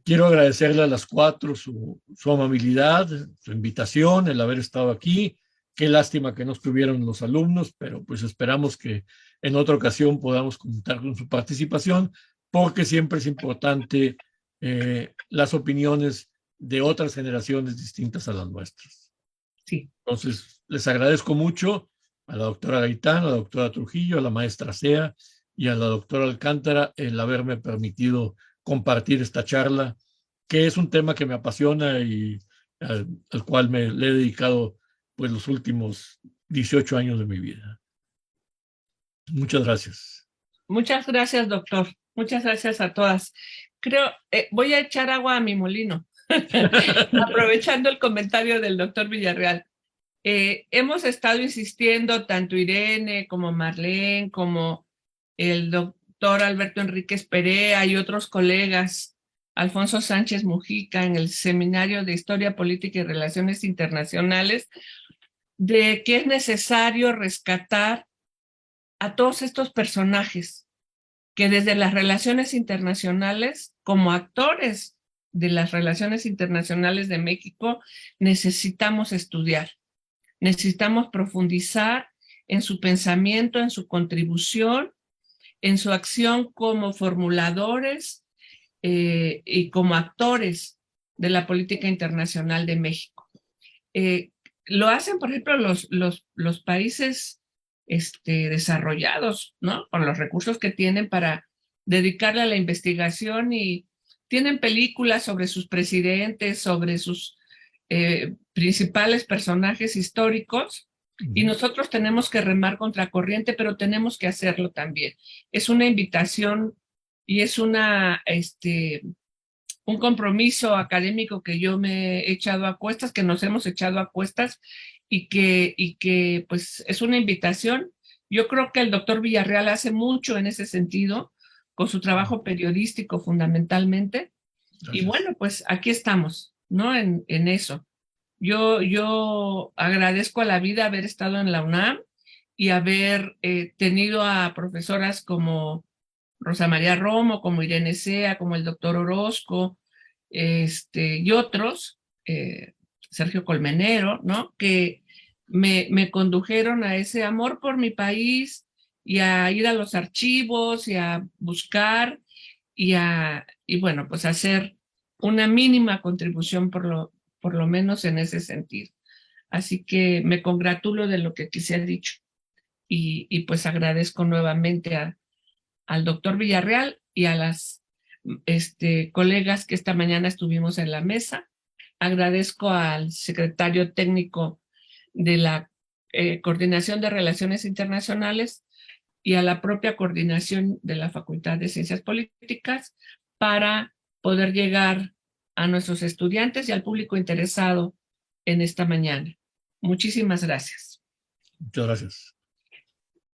quiero agradecerle a las cuatro su amabilidad, su invitación, el haber estado aquí. Qué lástima que no estuvieron los alumnos, pero pues esperamos que en otra ocasión podamos contar con su participación, porque siempre es importante las opiniones de otras generaciones distintas a las nuestras. Sí. Entonces, les agradezco mucho a la doctora Gaitán, a la doctora Trujillo, a la maestra Sea y a la doctora Alcántara el haberme permitido compartir esta charla, que es un tema que me apasiona y al cual le he dedicado pues los últimos 18 años de mi vida. Muchas gracias. Muchas gracias, doctor. Muchas gracias a todas. Creo, voy a echar agua a mi molino, aprovechando el comentario del doctor Villarreal. Hemos estado insistiendo, tanto Irene como Marlene, como el doctor Alberto Enríquez Perea y otros colegas, Alfonso Sánchez Mujica, en el Seminario de Historia Política y Relaciones Internacionales, de que es necesario rescatar a todos estos personajes que desde las relaciones internacionales, como actores de las relaciones internacionales de México, necesitamos estudiar, necesitamos profundizar en su pensamiento, en su contribución, en su acción como formuladores y como actores de la política internacional de México. Lo hacen, por ejemplo, los países desarrollados, ¿no? Con los recursos que tienen para dedicarle a la investigación, y tienen películas sobre sus presidentes, sobre sus principales personajes históricos, y nosotros tenemos que remar contracorriente, pero tenemos que hacerlo también. Es una invitación y es un compromiso académico que yo me he echado a cuestas, que nos hemos echado a cuestas, y que pues es una invitación. Yo creo que el doctor Villarreal hace mucho en ese sentido, con su trabajo periodístico fundamentalmente. Gracias. Y bueno, pues aquí estamos, ¿no? En eso. Yo agradezco a la vida haber estado en la UNAM y haber tenido a profesoras como Rosa María Romo, como Irene Sea, como el doctor Orozco, y otros, Sergio Colmenero, ¿no? Que me condujeron a ese amor por mi país y a ir a los archivos y a buscar y bueno, pues hacer una mínima contribución por lo menos en ese sentido. Así que me congratulo de lo que aquí se ha dicho y pues agradezco nuevamente al doctor Villarreal y a las colegas que esta mañana estuvimos en la mesa. Agradezco al secretario técnico de la Coordinación de Relaciones Internacionales y a la propia coordinación de la Facultad de Ciencias Políticas para poder llegar a nuestros estudiantes y al público interesado en esta mañana. Muchísimas gracias. Muchas gracias.